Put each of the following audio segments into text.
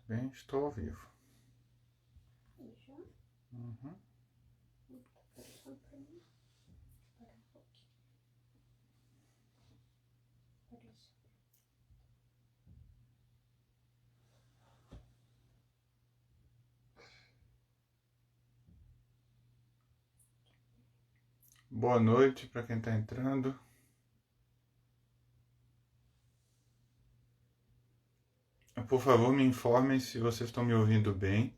bem? Estou ao vivo. Já? Uhum. Não tá aparecendo pra mim. Espera um pouquinho. Apareceu. Boa noite para quem está entrando. Por favor, me informem se vocês estão me ouvindo bem.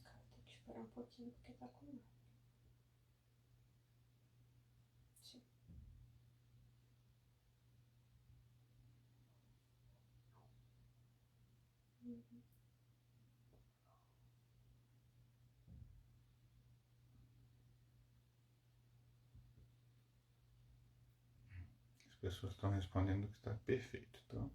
Cara, tem que esperar um pouquinho porque tá com medo. Sim. Uhum. As pessoas estão respondendo que está perfeito. Então,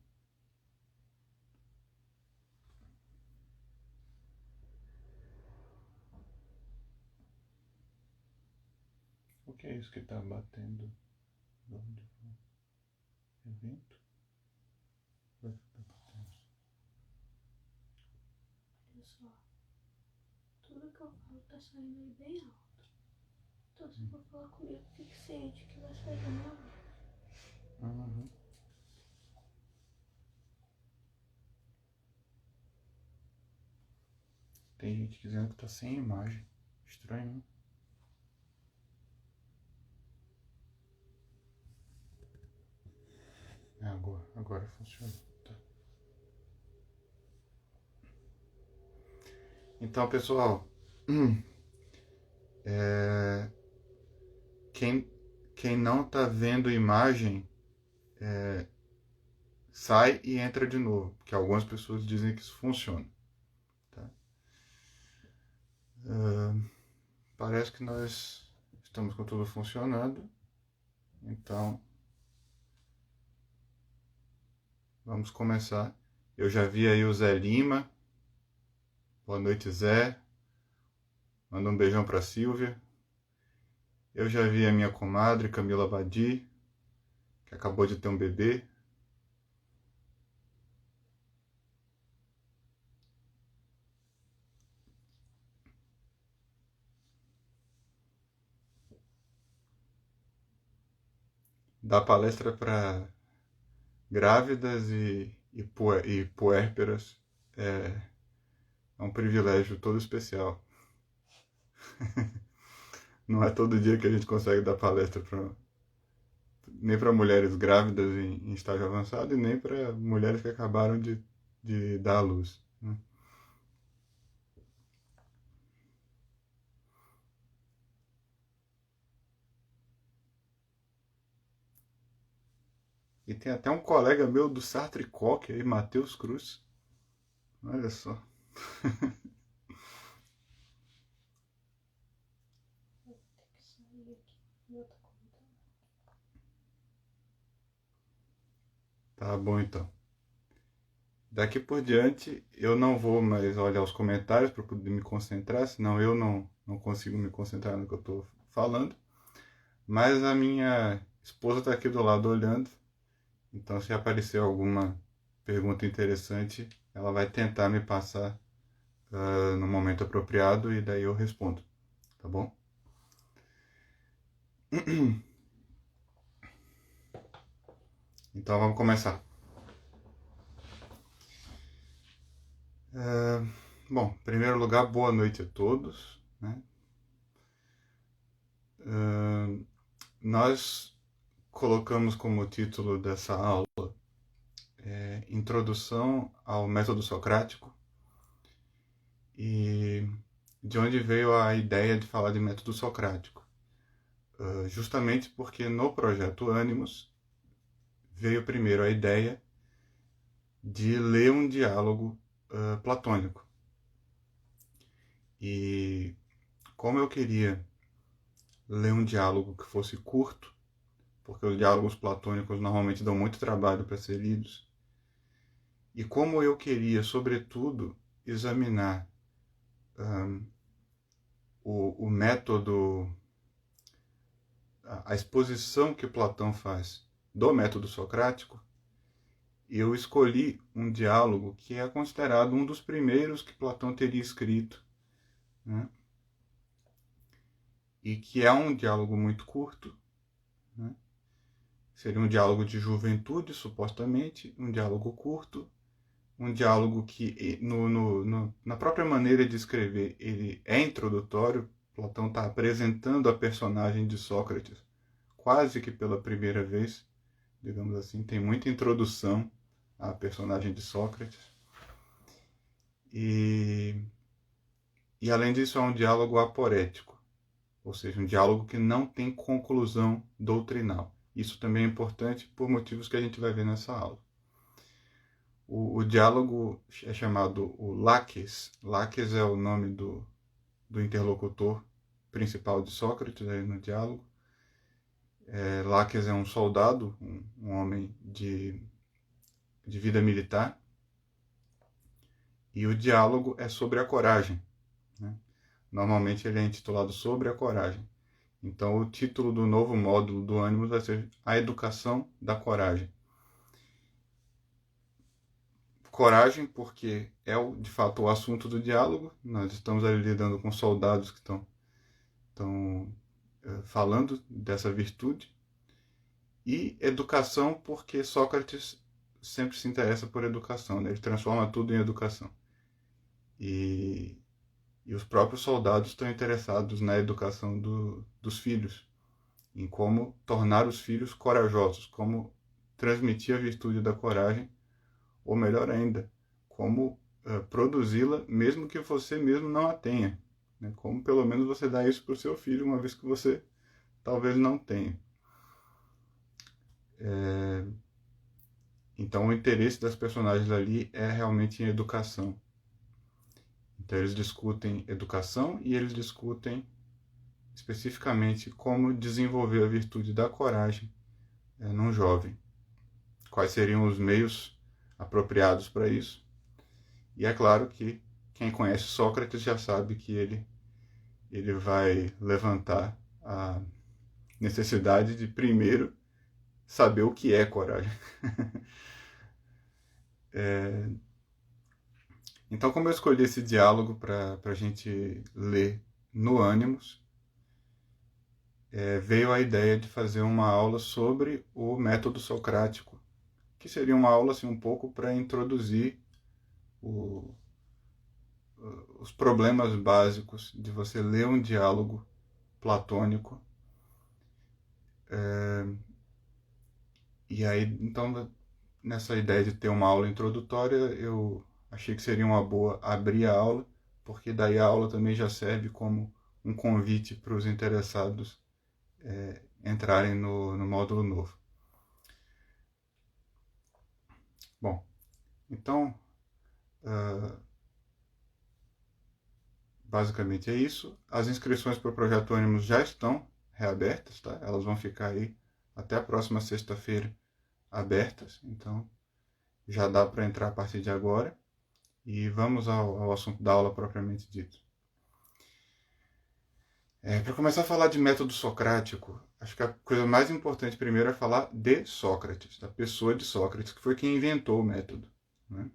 o que é isso que está batendo? Evento? O que está batendo? Olha só. Tudo que eu falo tá saindo aí bem alto. Então se for falar comigo, o que sente que vai sair da minha voz? Uhum. Tem gente dizendo que está sem imagem. Estranho, né? Agora funcionou. Tá. Então, pessoal, quem não está vendo imagem, sai e entra de novo, porque algumas pessoas dizem que isso funciona. Tá? Parece que nós estamos com tudo funcionando, então vamos começar. Eu já vi aí o Zé Lima. Boa noite, Zé. Manda um beijão para Silvia. Eu já vi a minha comadre, Camila Badi, que acabou de ter um bebê. Dá palestra para grávidas e puérperas. É um privilégio todo especial. Não é todo dia que a gente consegue dar palestra nem para mulheres grávidas em estágio avançado e nem para mulheres que acabaram de dar à luz. Né? E tem até um colega meu do Sartre Coque aí, Matheus Cruz. Olha só. Vou ter que sair aqui. Meu tá comentando. Tá bom então. Daqui por diante eu não vou mais olhar os comentários para poder me concentrar, senão eu não consigo me concentrar no que eu estou falando. Mas a minha esposa está aqui do lado olhando, então se aparecer alguma pergunta interessante, ela vai tentar me passar no momento apropriado e daí eu respondo, tá bom? Então vamos começar. Bom, em primeiro lugar, boa noite a todos. Né? Nós colocamos como título dessa aula Introdução ao Método Socrático e de onde veio a ideia de falar de método socrático. Justamente porque no projeto Animus veio primeiro a ideia de ler um diálogo platônico. E como eu queria ler um diálogo que fosse curto, porque os diálogos platônicos normalmente dão muito trabalho para ser lidos, e como eu queria, sobretudo, examinar o método, a exposição que Platão faz do método socrático, eu escolhi um diálogo que é considerado um dos primeiros que Platão teria escrito, né? E que é um diálogo muito curto, né? Seria um diálogo de juventude, supostamente, um diálogo curto, um diálogo que, na própria maneira de escrever, ele é introdutório. Platão está apresentando a personagem de Sócrates quase que pela primeira vez, digamos assim. Tem muita introdução à personagem de Sócrates. E além disso, é um diálogo aporético, ou seja, um diálogo que não tem conclusão doutrinal. Isso também é importante por motivos que a gente vai ver nessa aula. O diálogo é chamado o Laques. Laques é o nome do interlocutor principal de Sócrates aí no diálogo. Laques é um soldado, um homem de vida militar. E o diálogo é sobre a coragem, né? Normalmente ele é intitulado Sobre a Coragem. Então o título do novo módulo do ânimo vai ser A Educação da Coragem. Coragem, porque é de fato o assunto do diálogo. Nós estamos ali lidando com soldados que estão falando dessa virtude. E educação, porque Sócrates sempre se interessa por educação, né? Ele transforma tudo em educação. E os próprios soldados estão interessados na educação dos filhos, em como tornar os filhos corajosos, como transmitir a virtude da coragem, ou melhor ainda, como produzi-la mesmo que você mesmo não a tenha, né? Como pelo menos você dá isso para o seu filho, uma vez que você talvez não tenha. Então o interesse das personagens ali é realmente em educação. Então eles discutem educação e eles discutem especificamente como desenvolver a virtude da coragem num jovem. Quais seriam os meios apropriados para isso? E é claro que quem conhece Sócrates já sabe que ele vai levantar a necessidade de primeiro saber o que é coragem. Então, como eu escolhi esse diálogo para a gente ler no Ânimos, veio a ideia de fazer uma aula sobre o método socrático, que seria uma aula assim, um pouco para introduzir os problemas básicos de você ler um diálogo platônico. E aí, então, nessa ideia de ter uma aula introdutória, eu achei que seria uma boa abrir a aula, porque daí a aula também já serve como um convite para os interessados entrarem no módulo novo. Bom, então, basicamente é isso. As inscrições para o Projeto Ânimos já estão reabertas, tá? Elas vão ficar aí até a próxima sexta-feira abertas, então já dá para entrar a partir de agora. E vamos ao assunto da aula propriamente dito. Para começar a falar de método socrático, acho que a coisa mais importante primeiro é falar de Sócrates, da pessoa de Sócrates, que foi quem inventou o método, né?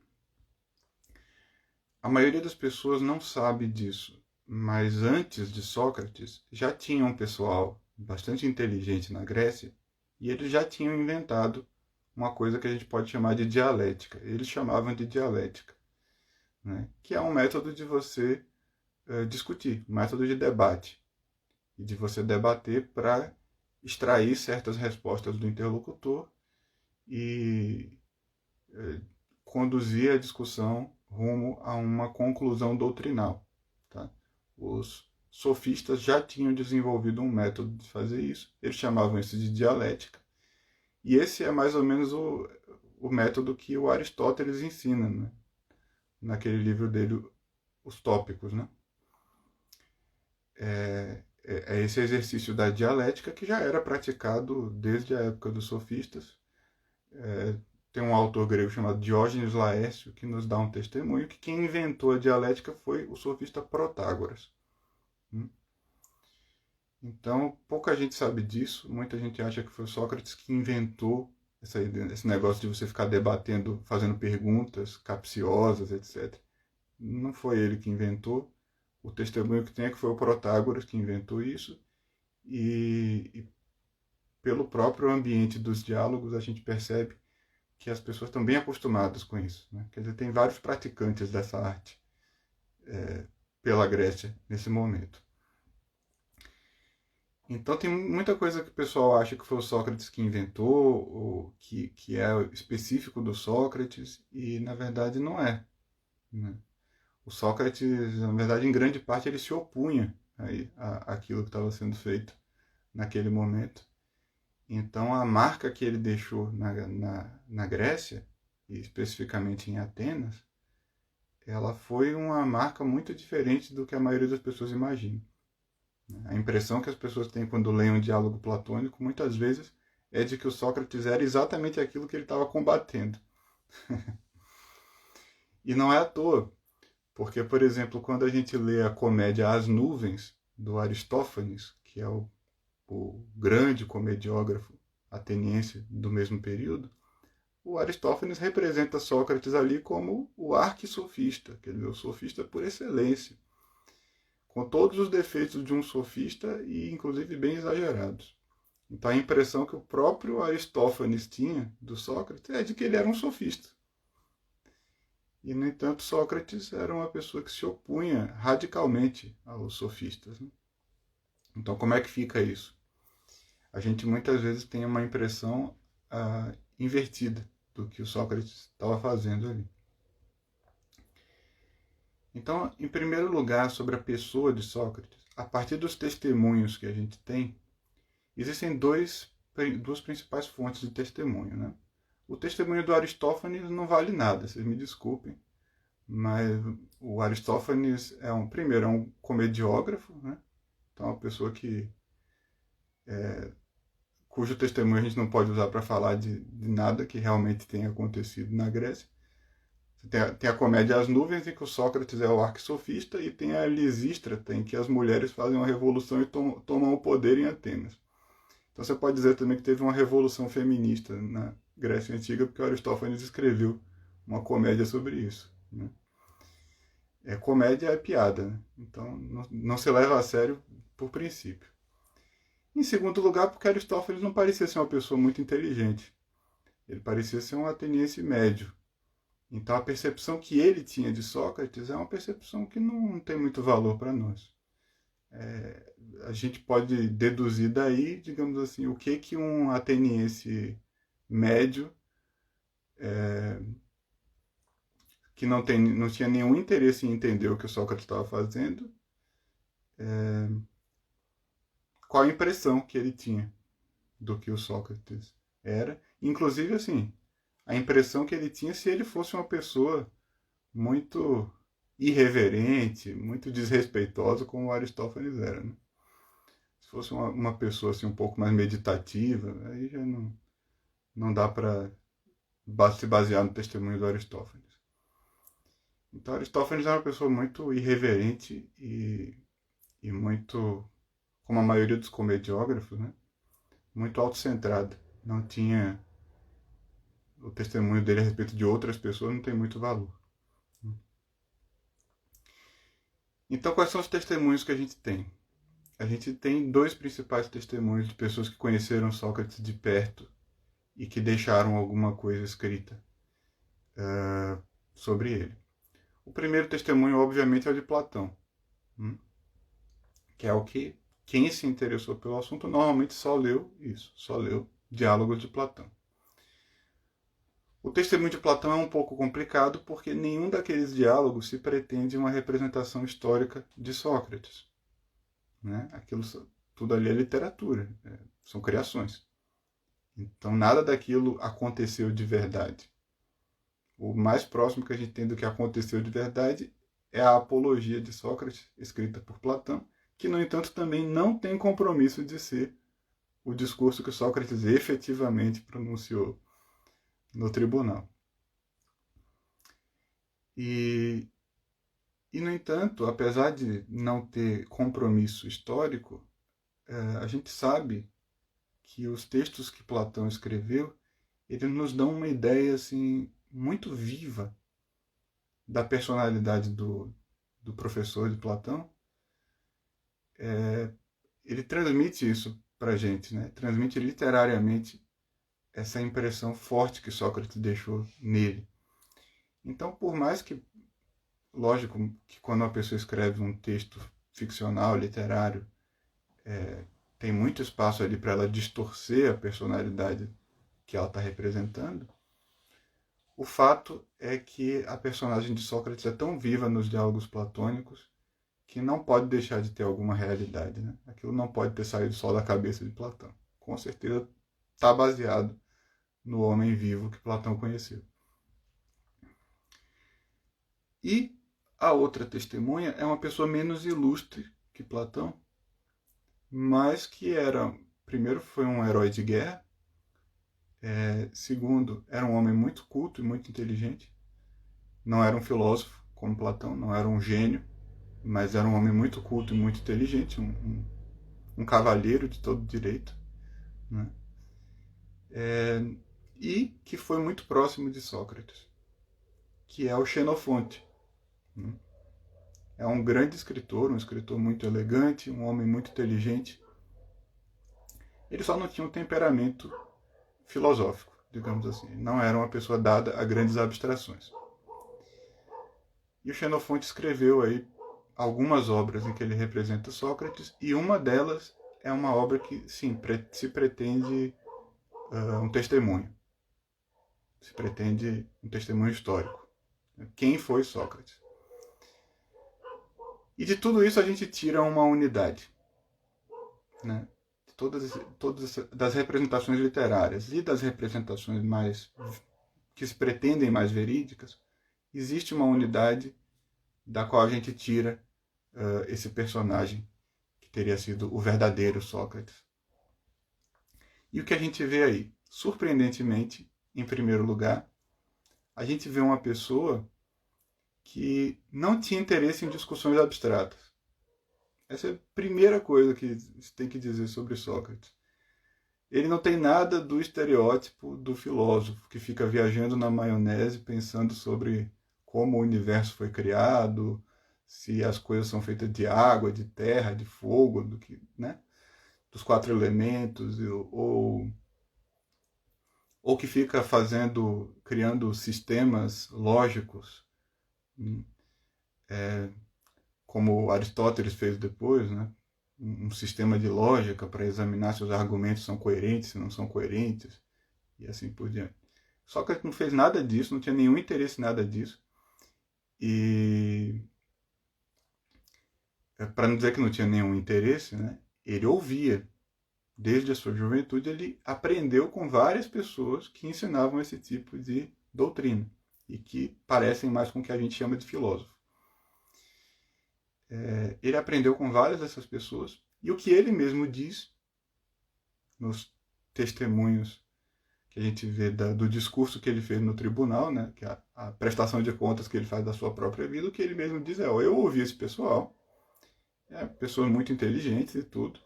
A maioria das pessoas não sabe disso, mas antes de Sócrates já tinha um pessoal bastante inteligente na Grécia e eles já tinham inventado uma coisa que a gente pode chamar de dialética. Eles chamavam de dialética, né? Que é um método de você discutir, um método de debate, e de você debater para extrair certas respostas do interlocutor e conduzir a discussão rumo a uma conclusão doutrinal, tá? Os sofistas já tinham desenvolvido um método de fazer isso, eles chamavam isso de dialética, e esse é mais ou menos o método que o Aristóteles ensina, né? Naquele livro dele, Os Tópicos, né? É esse exercício da dialética que já era praticado desde a época dos sofistas. Tem um autor grego chamado Diógenes Laércio que nos dá um testemunho que quem inventou a dialética foi o sofista Protágoras. Então, pouca gente sabe disso. Muita gente acha que foi Sócrates que inventou esse negócio de você ficar debatendo, fazendo perguntas capciosas, etc. Não foi ele que inventou. O testemunho que tem é que foi o Protágoras que inventou isso. E pelo próprio ambiente dos diálogos a gente percebe que as pessoas estão bem acostumadas com isso. Né? Quer dizer, tem vários praticantes dessa arte pela Grécia nesse momento. Então tem muita coisa que o pessoal acha que foi o Sócrates que inventou, ou que é específico do Sócrates, e na verdade não é. Né? O Sócrates, na verdade, em grande parte, ele se opunha àquilo que estava sendo feito naquele momento. Então a marca que ele deixou na Grécia, e especificamente em Atenas, ela foi uma marca muito diferente do que a maioria das pessoas imagina. A impressão que as pessoas têm quando leem um diálogo platônico, muitas vezes, é de que o Sócrates era exatamente aquilo que ele estava combatendo. E não é à toa, porque, por exemplo, quando a gente lê a comédia As Nuvens, do Aristófanes, que é o grande comediógrafo ateniense do mesmo período, o Aristófanes representa Sócrates ali como o arquissofista, quer dizer, o sofista por excelência, com todos os defeitos de um sofista e inclusive bem exagerados. Então a impressão que o próprio Aristófanes tinha do Sócrates é de que ele era um sofista. E, no entanto, Sócrates era uma pessoa que se opunha radicalmente aos sofistas. Né? Então como é que fica isso? A gente muitas vezes tem uma impressão invertida do que o Sócrates estava fazendo ali. Então, em primeiro lugar, sobre a pessoa de Sócrates, a partir dos testemunhos que a gente tem, existem duas principais fontes de testemunho. Né? O testemunho do Aristófanes não vale nada, vocês me desculpem, mas o Aristófanes primeiro, é um comediógrafo, né? Então é uma pessoa cujo testemunho a gente não pode usar para falar de nada que realmente tenha acontecido na Grécia. Tem a comédia As Nuvens, em que o Sócrates é o arquissofista, e tem a Lisístrata, em que as mulheres fazem uma revolução e tomam o poder em Atenas. Então você pode dizer também que teve uma revolução feminista na Grécia Antiga, porque o Aristófanes escreveu uma comédia sobre isso. Né? Comédia é piada, né? Então não se leva a sério por princípio. Em segundo lugar, porque Aristófanes não parecia ser uma pessoa muito inteligente. Ele parecia ser um ateniense médio. Então a percepção que ele tinha de Sócrates é uma percepção que não tem muito valor para nós. A gente pode deduzir daí, digamos assim, o que um ateniense médio, que não tinha nenhum interesse em entender o que o Sócrates estava fazendo, qual a impressão que ele tinha do que o Sócrates era. Inclusive, assim, a impressão que ele tinha se ele fosse uma pessoa muito irreverente, muito desrespeitosa, como o Aristófanes era. Né? Se fosse uma pessoa assim, um pouco mais meditativa, aí já não dá para se basear no testemunho do Aristófanes. Então, Aristófanes era uma pessoa muito irreverente e muito, como a maioria dos comediógrafos, né? Muito autocentrada. Não tinha... O testemunho dele a respeito de outras pessoas não tem muito valor. Então, quais são os testemunhos que a gente tem? A gente tem dois principais testemunhos de pessoas que conheceram Sócrates de perto e que deixaram alguma coisa escrita sobre ele. O primeiro testemunho, obviamente, é o de Platão, que é o que quem se interessou pelo assunto normalmente só leu isso, só leu Diálogos de Platão. O testemunho de Platão é um pouco complicado porque nenhum daqueles diálogos se pretende uma representação histórica de Sócrates. Né? Aquilo, tudo ali é literatura, são criações. Então nada daquilo aconteceu de verdade. O mais próximo que a gente tem do que aconteceu de verdade é a Apologia de Sócrates, escrita por Platão, que, no entanto, também não tem compromisso de ser o discurso que Sócrates efetivamente pronunciou no tribunal. E, no entanto, apesar de não ter compromisso histórico, a gente sabe que os textos que Platão escreveu, ele nos dá uma ideia assim, muito viva da personalidade do professor de Platão. Ele transmite isso para a gente, né? Transmite literariamente essa impressão forte que Sócrates deixou nele. Então, por mais que, lógico, que quando uma pessoa escreve um texto ficcional, literário, tem muito espaço ali para ela distorcer a personalidade que ela está representando, o fato é que a personagem de Sócrates é tão viva nos diálogos platônicos que não pode deixar de ter alguma realidade. Né? Aquilo não pode ter saído só da cabeça de Platão. Com certeza está baseado no homem vivo que Platão conheceu. E a outra testemunha é uma pessoa menos ilustre que Platão, mas que era, primeiro, foi um herói de guerra, segundo, era um homem muito culto e muito inteligente, não era um filósofo como Platão, não era um gênio, mas era um homem muito culto e muito inteligente, um cavalheiro de todo direito, né? E que foi muito próximo de Sócrates, que é o Xenofonte. Né? É um grande escritor, um escritor muito elegante, um homem muito inteligente. Ele só não tinha um temperamento filosófico, digamos assim. Não era uma pessoa dada a grandes abstrações. E o Xenofonte escreveu aí algumas obras em que ele representa Sócrates, e uma delas é uma obra que, sim, se pretende um testemunho. Se pretende um testemunho histórico. Quem foi Sócrates? E de tudo isso a gente tira uma unidade. Né? Todas das representações literárias e das representações mais que se pretendem mais verídicas, existe uma unidade da qual a gente tira esse personagem que teria sido o verdadeiro Sócrates. E o que a gente vê aí? Surpreendentemente, em primeiro lugar, a gente vê uma pessoa que não tinha interesse em discussões abstratas. Essa é a primeira coisa que se tem que dizer sobre Sócrates. Ele não tem nada do estereótipo do filósofo que fica viajando na maionese pensando sobre como o universo foi criado, se as coisas são feitas de água, de terra, de fogo, do que, né? Dos 4 elementos, ou que fica criando sistemas lógicos, como Aristóteles fez depois, né? Um sistema de lógica para examinar se os argumentos são coerentes, se não são coerentes, e assim por diante. Sócrates não fez nada disso, não tinha nenhum interesse em nada disso. E para não dizer que não tinha nenhum interesse, né? Ele ouvia. Desde a sua juventude, ele aprendeu com várias pessoas que ensinavam esse tipo de doutrina e que parecem mais com o que a gente chama de filósofo. Ele aprendeu com várias dessas pessoas e o que ele mesmo diz nos testemunhos que a gente vê do discurso que ele fez no tribunal, né, que é a prestação de contas que ele faz da sua própria vida, o que ele mesmo diz é: eu ouvi esse pessoal, pessoas muito inteligentes e tudo,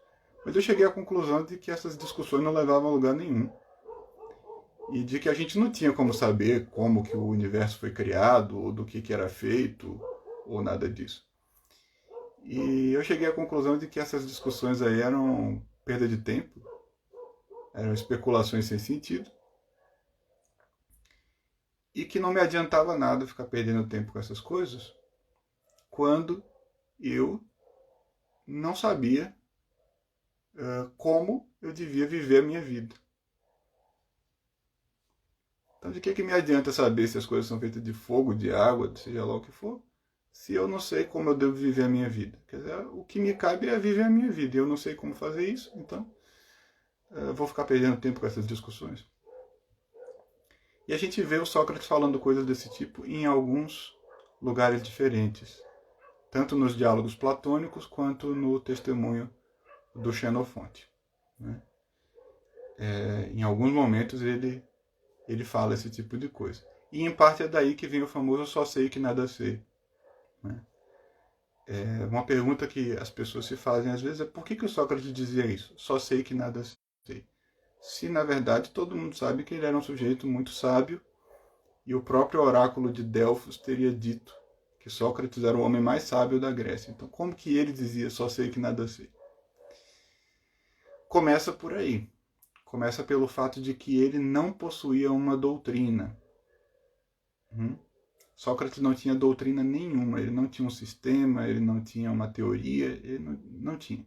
mas eu cheguei à conclusão de que essas discussões não levavam a lugar nenhum. E de que a gente não tinha como saber como que o universo foi criado, ou do que era feito, ou nada disso. E eu cheguei à conclusão de que essas discussões aí eram perda de tempo, eram especulações sem sentido, e que não me adiantava nada ficar perdendo tempo com essas coisas, quando eu não sabia como eu devia viver a minha vida. Então, de que me adianta saber se as coisas são feitas de fogo, de água, seja lá o que for, se eu não sei como eu devo viver a minha vida? Quer dizer, o que me cabe é viver a minha vida, e eu não sei como fazer isso, então eu vou ficar perdendo tempo com essas discussões. E a gente vê o Sócrates falando coisas desse tipo em alguns lugares diferentes, tanto nos diálogos platônicos quanto no testemunho do Xenofonte. Né? Em alguns momentos ele fala esse tipo de coisa. E em parte é daí que vem o famoso só sei que nada sei. Né? Uma pergunta que as pessoas se fazem às vezes é: por que o Sócrates dizia isso? Só sei que nada sei. se na verdade todo mundo sabe que ele era um sujeito muito sábio e o próprio oráculo de Delfos teria dito que Sócrates era o homem mais sábio da Grécia. Então, como que ele dizia só sei que nada sei? Começa por aí. Começa pelo fato de que ele não possuía uma doutrina. Sócrates não tinha doutrina nenhuma, ele não tinha um sistema, ele não tinha uma teoria, ele não tinha.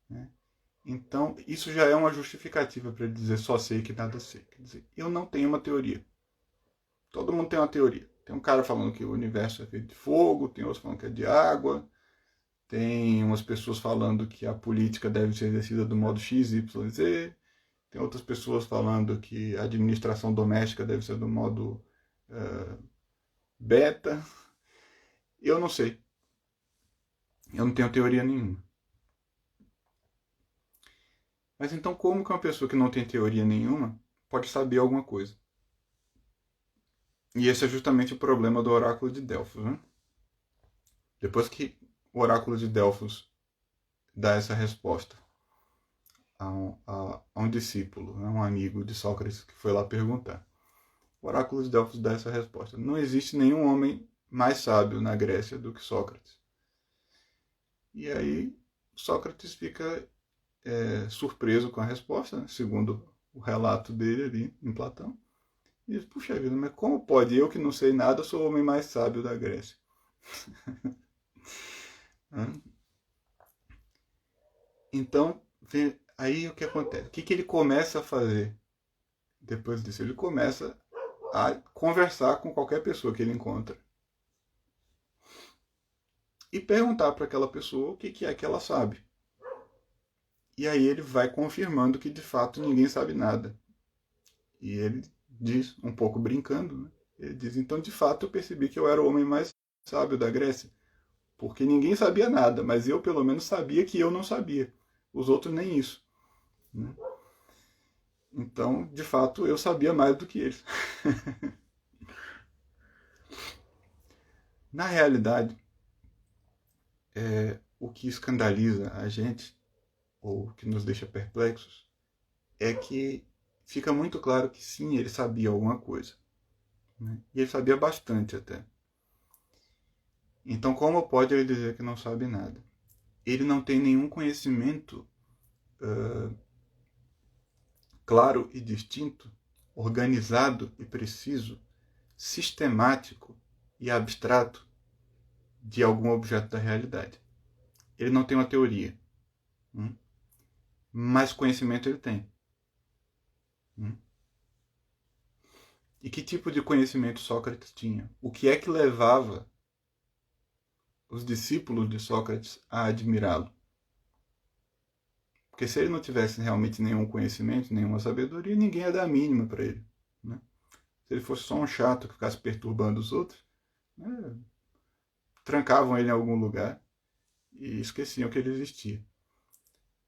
Né? Então, isso já é uma justificativa para ele dizer só sei que nada sei. Quer dizer, eu não tenho uma teoria. Todo mundo tem uma teoria. Tem um cara falando que o universo é feito de fogo, tem outros falando que é de água, tem umas pessoas falando que a política deve ser exercida do modo X, Y, Z, tem outras pessoas falando que a administração doméstica deve ser do modo beta. Eu não sei. Eu não tenho teoria nenhuma. Mas então como que uma pessoa que não tem teoria nenhuma pode saber alguma coisa? E esse é justamente o problema do oráculo de Delfos. Né? Depois que o oráculo de Delfos dá essa resposta a um discípulo, a um amigo de Sócrates que foi lá perguntar, o oráculo de Delfos dá essa resposta. Não existe nenhum homem mais sábio na Grécia do que Sócrates. E aí Sócrates fica surpreso com a resposta, né? Segundo o relato dele ali em Platão. E diz, puxa vida, mas como pode? Eu que não sei nada, sou o homem mais sábio da Grécia. Então, aí o que acontece? O que ele começa a fazer depois disso? Ele começa a conversar com qualquer pessoa que ele encontra. E perguntar para aquela pessoa o que é que ela sabe. E aí ele vai confirmando que de fato ninguém sabe nada. E ele diz, um pouco brincando, né? Ele diz, então de fato eu percebi que eu era o homem mais sábio da Grécia. Porque ninguém sabia nada, mas eu pelo menos sabia que eu não sabia. Os outros nem isso. Né? Então, de fato, eu sabia mais do que eles. Na realidade, o que escandaliza a gente, ou que nos deixa perplexos, é que fica muito claro que sim, ele sabia alguma coisa. Né? E ele sabia bastante até. Então, como pode ele dizer que não sabe nada? Ele não tem nenhum conhecimento claro e distinto, organizado e preciso, sistemático e abstrato de algum objeto da realidade. Ele não tem uma teoria, mas conhecimento ele tem. E que tipo de conhecimento Sócrates tinha? O que é que levava os discípulos de Sócrates a admirá-lo? Porque se ele não tivesse realmente nenhum conhecimento, nenhuma sabedoria, ninguém ia dar a mínima para ele. Né? Se ele fosse só um chato que ficasse perturbando os outros, trancavam ele em algum lugar e esqueciam que ele existia.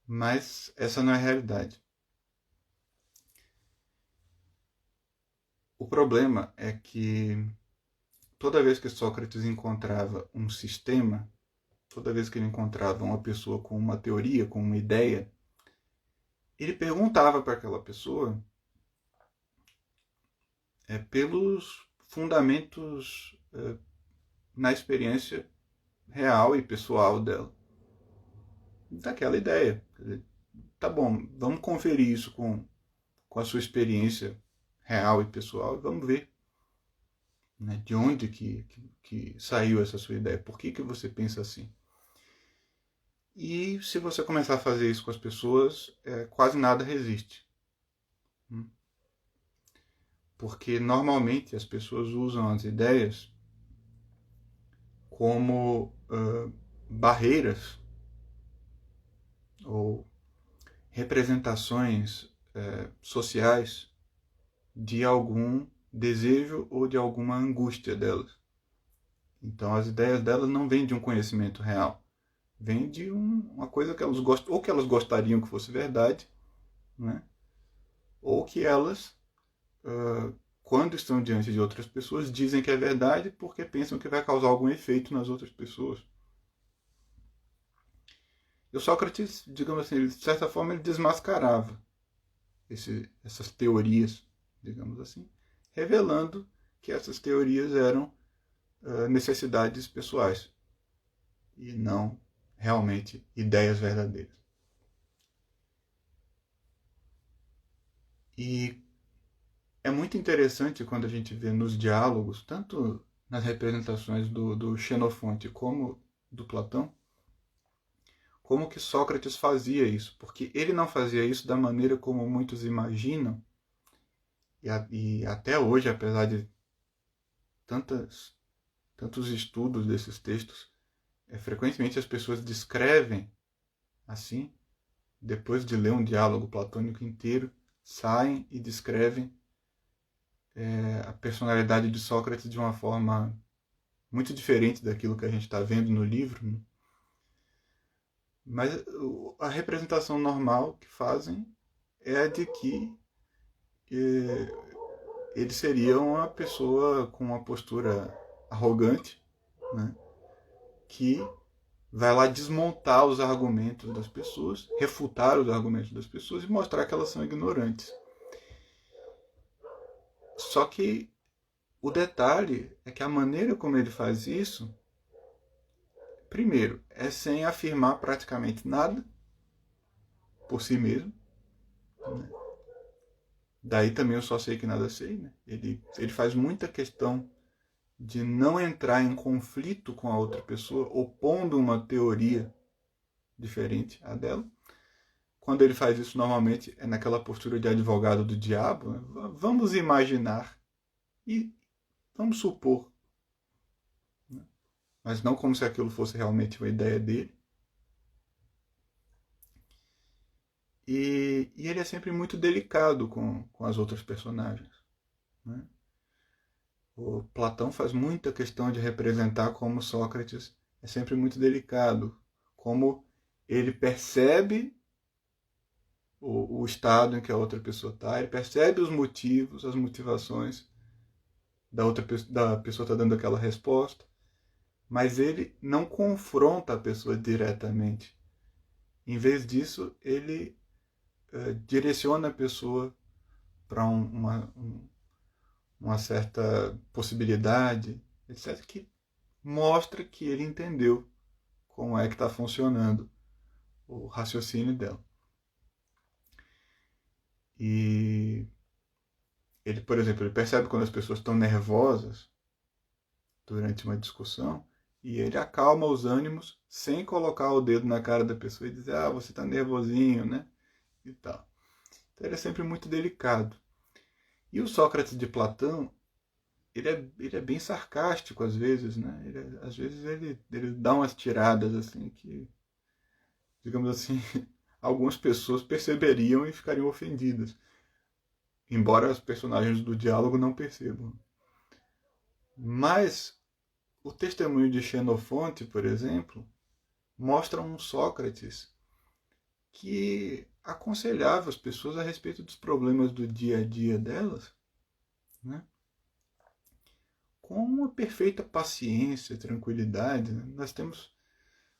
Mas essa não é a realidade. O problema é que toda vez que Sócrates encontrava um sistema, toda vez que ele encontrava uma pessoa com uma teoria, com uma ideia, ele perguntava para aquela pessoa pelos fundamentos na experiência real e pessoal dela. Daquela ideia. Tá bom, vamos conferir isso com a sua experiência real e pessoal e vamos ver, né, de onde que saiu essa sua ideia. Por que você pensa assim? E se você começar a fazer isso com as pessoas, quase nada resiste. Porque normalmente as pessoas usam as ideias como barreiras ou representações sociais de algum desejo ou de alguma angústia delas. Então as ideias delas não vêm de um conhecimento real. Vem de uma coisa que elas gostam, ou que elas gostariam que fosse verdade, né? Ou que elas, quando estão diante de outras pessoas, dizem que é verdade porque pensam que vai causar algum efeito nas outras pessoas. E o Sócrates, digamos assim, de certa forma, ele desmascarava essas teorias, digamos assim, revelando que essas teorias eram necessidades pessoais e não realmente ideias verdadeiras. E é muito interessante quando a gente vê nos diálogos, tanto nas representações do Xenofonte como do Platão, como que Sócrates fazia isso, porque ele não fazia isso da maneira como muitos imaginam, e até hoje, apesar de tantos estudos desses textos, frequentemente as pessoas descrevem assim, depois de ler um diálogo platônico inteiro, saem e descrevem a personalidade de Sócrates de uma forma muito diferente daquilo que a gente está vendo no livro, né? Mas a representação normal que fazem é a de que ele seria uma pessoa com uma postura arrogante, né? Que vai lá desmontar os argumentos das pessoas, refutar os argumentos das pessoas e mostrar que elas são ignorantes. Só que o detalhe é que a maneira como ele faz isso, primeiro, é sem afirmar praticamente nada por si mesmo, né? Daí também eu só sei que nada sei, né? Ele faz muita questão de não entrar em conflito com a outra pessoa, opondo uma teoria diferente à dela. Quando ele faz isso, normalmente é naquela postura de advogado do diabo, né? Vamos imaginar e vamos supor, né? Mas não como se aquilo fosse realmente uma ideia dele. E ele é sempre muito delicado com as outras personagens, né? O Platão faz muita questão de representar como Sócrates é sempre muito delicado, como ele percebe o estado em que a outra pessoa está, ele percebe os motivos, as motivações da pessoa está dando aquela resposta, mas ele não confronta a pessoa diretamente. Em vez disso, ele direciona a pessoa para uma certa possibilidade, etc., que mostra que ele entendeu como é que está funcionando o raciocínio dela. E ele, por exemplo, ele percebe quando as pessoas estão nervosas durante uma discussão e ele acalma os ânimos sem colocar o dedo na cara da pessoa e dizer, você está nervosinho, né? E tal. Então ele é sempre muito delicado. E o Sócrates de Platão, ele é bem sarcástico às vezes, né? Às vezes ele dá umas tiradas assim que, digamos assim, algumas pessoas perceberiam e ficariam ofendidas. Embora os personagens do diálogo não percebam. Mas o testemunho de Xenofonte, por exemplo, mostra um Sócrates que aconselhava as pessoas a respeito dos problemas do dia a dia delas, né? Com uma perfeita paciência e tranquilidade, né? Nós temos,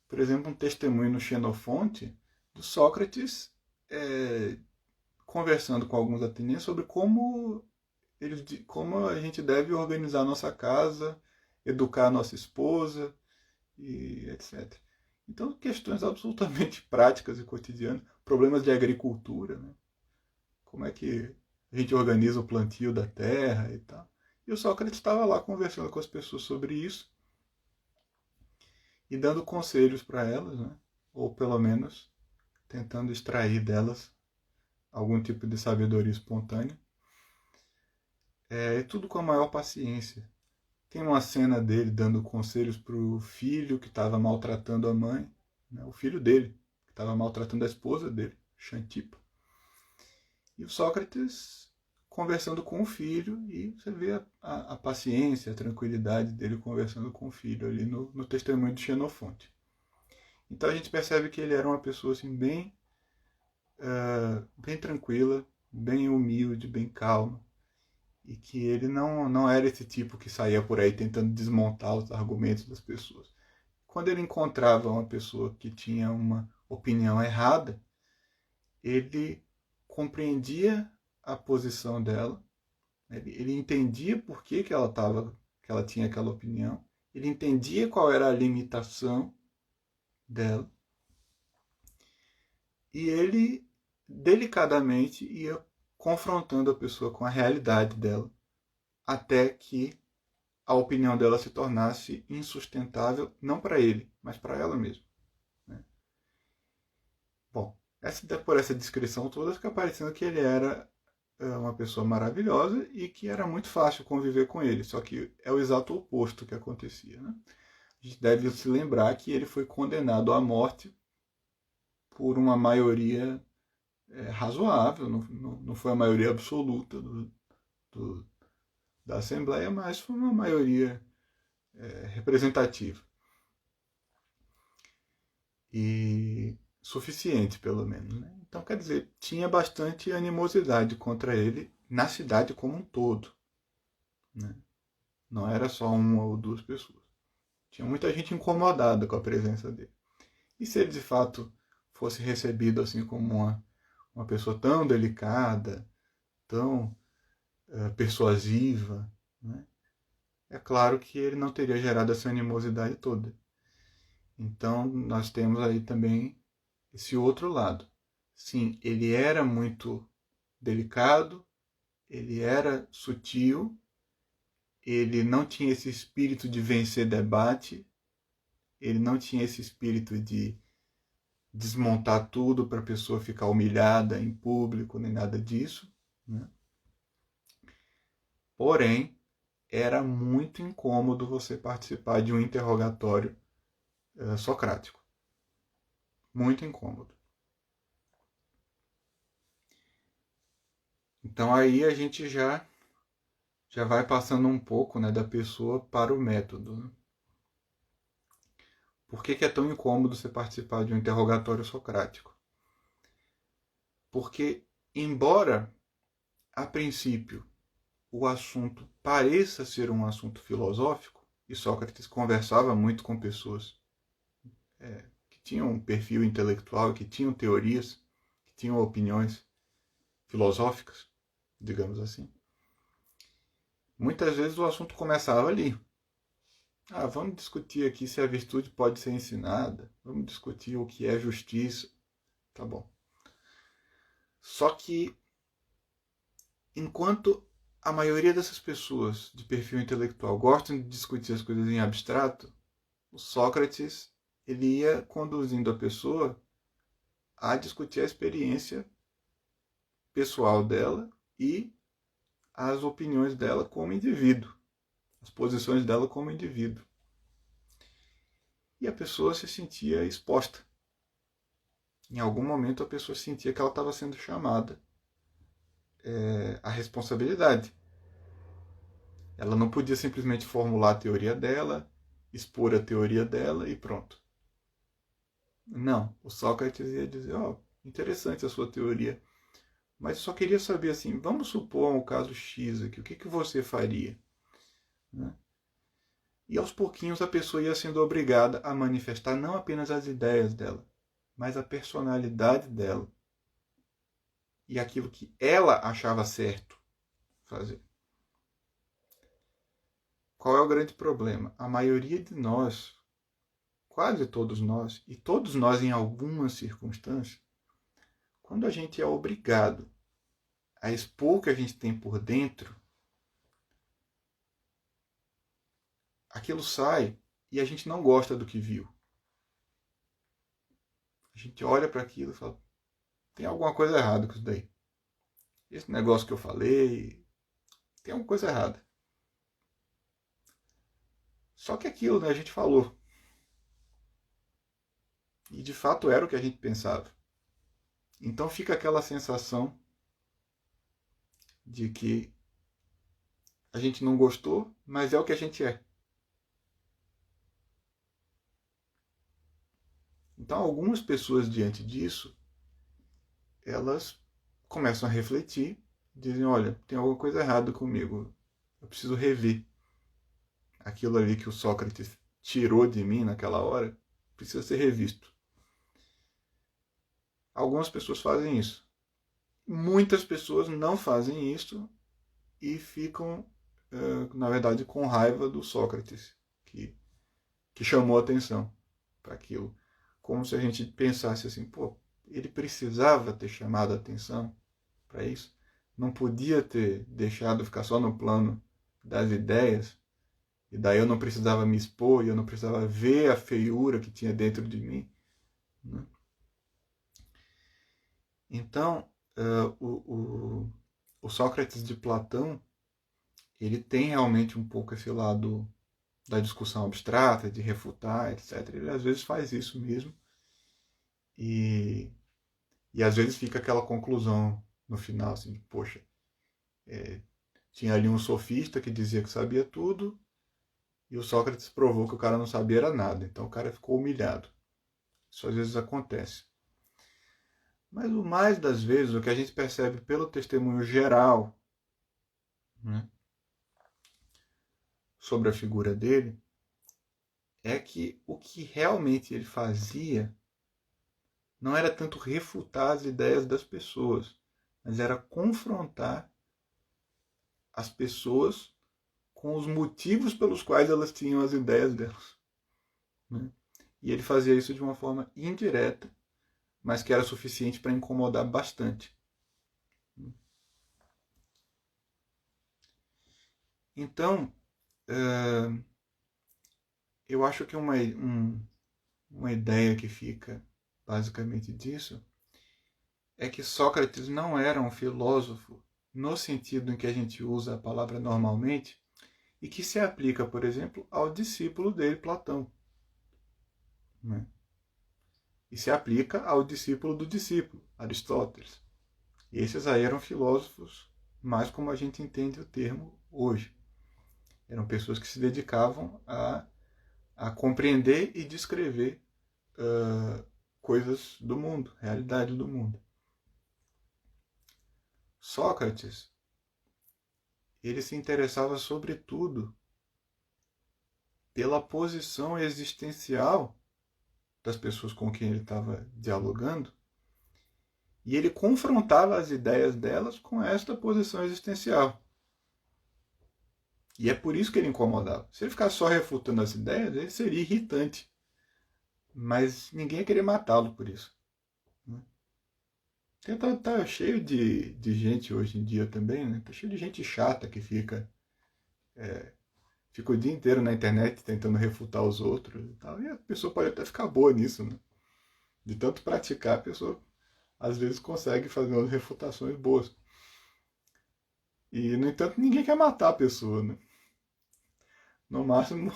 por exemplo, um testemunho no Xenofonte do Sócrates conversando com alguns atenienses sobre como a gente deve organizar a nossa casa, educar a nossa esposa, e etc. Então, questões absolutamente práticas e cotidianas, problemas de agricultura, né? Como é que a gente organiza o plantio da terra e tal. E o Sócrates estava lá conversando com as pessoas sobre isso e dando conselhos para elas, né? Ou pelo menos tentando extrair delas algum tipo de sabedoria espontânea. Tudo com a maior paciência. Tem uma cena dele dando conselhos para o filho que estava maltratando a mãe, né? O filho dele, que estava maltratando a esposa dele, Xantipa. E o Sócrates conversando com o filho, e você vê a paciência, a tranquilidade dele conversando com o filho ali no testemunho de Xenofonte. Então a gente percebe que ele era uma pessoa assim, bem tranquila, bem humilde, bem calma, e que ele não era esse tipo que saía por aí tentando desmontar os argumentos das pessoas. Quando ele encontrava uma pessoa que tinha uma opinião errada, ele compreendia a posição dela, ele entendia por que ela tinha aquela opinião, ele entendia qual era a limitação dela, e ele delicadamente ia confrontando a pessoa com a realidade dela, até que a opinião dela se tornasse insustentável, não para ele, mas para ela mesma. Né? Bom, por essa descrição toda fica parecendo que ele era uma pessoa maravilhosa e que era muito fácil conviver com ele, só que é o exato oposto que acontecia. Né? A gente deve se lembrar que ele foi condenado à morte por uma maioria razoável, não foi a maioria absoluta da Assembleia, mas foi uma maioria representativa. E suficiente, pelo menos. Né? Então, quer dizer, tinha bastante animosidade contra ele na cidade como um todo. Né? Não era só uma ou duas pessoas. Tinha muita gente incomodada com a presença dele. E se ele, de fato, fosse recebido assim como uma pessoa tão delicada, tão persuasiva, né? É claro que ele não teria gerado essa animosidade toda. Então, nós temos aí também esse outro lado. Sim, ele era muito delicado, ele era sutil, ele não tinha esse espírito de vencer debate, ele não tinha esse espírito de desmontar tudo para a pessoa ficar humilhada em público, nem nada disso. Né? Porém, era muito incômodo você participar de um interrogatório socrático. Muito incômodo. Então aí a gente já vai passando um pouco, né, da pessoa para o método. Né? Por que é tão incômodo você participar de um interrogatório socrático? Porque, embora a princípio o assunto pareça ser um assunto filosófico, e Sócrates conversava muito com pessoas que tinham um perfil intelectual, que tinham teorias, que tinham opiniões filosóficas, digamos assim. Muitas vezes o assunto começava ali. Vamos discutir aqui se a virtude pode ser ensinada. Vamos discutir o que é justiça. Tá bom. Só que, enquanto a maioria dessas pessoas de perfil intelectual gostam de discutir as coisas em abstrato, o Sócrates ele ia conduzindo a pessoa a discutir a experiência pessoal dela e as opiniões dela como indivíduo, as posições dela como indivíduo. E a pessoa se sentia exposta. Em algum momento a pessoa sentia que ela estava sendo chamada à responsabilidade. Ela não podia simplesmente formular a teoria dela, expor a teoria dela e pronto. Não, o Sócrates ia dizer, interessante a sua teoria, mas eu só queria saber assim, vamos supor um caso X aqui, o que você faria? Né? E aos pouquinhos a pessoa ia sendo obrigada a manifestar não apenas as ideias dela, mas a personalidade dela e aquilo que ela achava certo fazer. Qual é o grande problema? A maioria de nós, quase todos nós, e todos nós em algumas circunstâncias, quando a gente é obrigado a expor o que a gente tem por dentro, aquilo sai e a gente não gosta do que viu. A gente olha para aquilo e fala, tem alguma coisa errada com isso daí. Esse negócio que eu falei, tem alguma coisa errada. Só que aquilo, né, a gente falou. E de fato era o que a gente pensava. Então fica aquela sensação de que a gente não gostou, mas é o que a gente é. Então algumas pessoas diante disso, elas começam a refletir, dizem, olha, tem alguma coisa errada comigo, eu preciso rever. Aquilo ali que o Sócrates tirou de mim naquela hora, precisa ser revisto. Algumas pessoas fazem isso. muitas pessoas não fazem isso e ficam, na verdade, com raiva do Sócrates, que chamou a atenção para aquilo. Como se a gente pensasse assim, pô, ele precisava ter chamado a atenção para isso. Não podia ter deixado ficar só no plano das ideias, e daí eu não precisava me expor, e eu não precisava ver a feiura que tinha dentro de mim. Né? Então, o Sócrates de Platão, ele tem realmente um pouco esse lado da discussão abstrata, de refutar, etc. Ele às vezes faz isso mesmo. E às vezes fica aquela conclusão no final, assim, de, poxa, tinha ali um sofista que dizia que sabia tudo, e o Sócrates provou que o cara não sabia era nada. Então o cara ficou humilhado. Isso às vezes acontece. Mas o mais das vezes, o que a gente percebe pelo testemunho geral, né, sobre a figura dele, é que o que realmente ele fazia não era tanto refutar as ideias das pessoas, mas era confrontar as pessoas com os motivos pelos quais elas tinham as ideias delas. Né? E ele fazia isso de uma forma indireta, mas que era suficiente para incomodar bastante. Então, eu acho que uma ideia que fica basicamente disso é que Sócrates não era um filósofo no sentido em que a gente usa a palavra normalmente e que se aplica, por exemplo, ao discípulo dele, Platão. Né? E se aplica ao discípulo do discípulo, Aristóteles. E esses aí eram filósofos mais como a gente entende o termo hoje. Eram pessoas que se dedicavam a compreender e descrever coisas do mundo, realidade do mundo. Sócrates, ele se interessava sobretudo pela posição existencial das pessoas com quem ele estava dialogando, e ele confrontava as ideias delas com esta posição existencial. E é por isso que ele incomodava. Se ele ficasse só refutando as ideias, ele seria irritante. Mas ninguém ia querer matá-lo por isso. Tá cheio de gente hoje em dia também, né? Tá cheio de gente chata que fica o dia inteiro na internet tentando refutar os outros e tal. E a pessoa pode até ficar boa nisso, né? De tanto praticar, a pessoa às vezes consegue fazer umas refutações boas. E, no entanto, ninguém quer matar a pessoa, né? No máximo,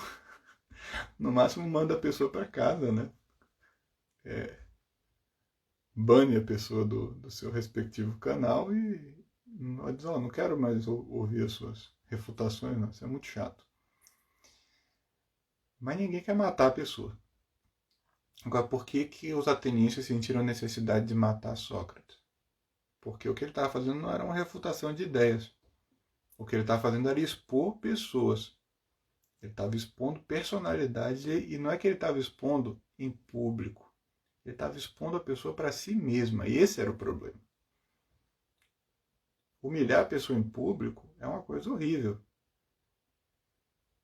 no máximo manda a pessoa para casa, né? Bane a pessoa do seu respectivo canal e diz, oh, não quero mais ouvir as suas refutações, não. Isso é muito chato. Mas ninguém quer matar a pessoa. Agora, por que os atenienses sentiram a necessidade de matar Sócrates? Porque o que ele estava fazendo não era uma refutação de ideias. O que ele estava fazendo era expor pessoas. Ele estava expondo personalidades e não é que ele estava expondo em público. Ele estava expondo a pessoa para si mesma. E esse era o problema. Humilhar a pessoa em público é uma coisa horrível.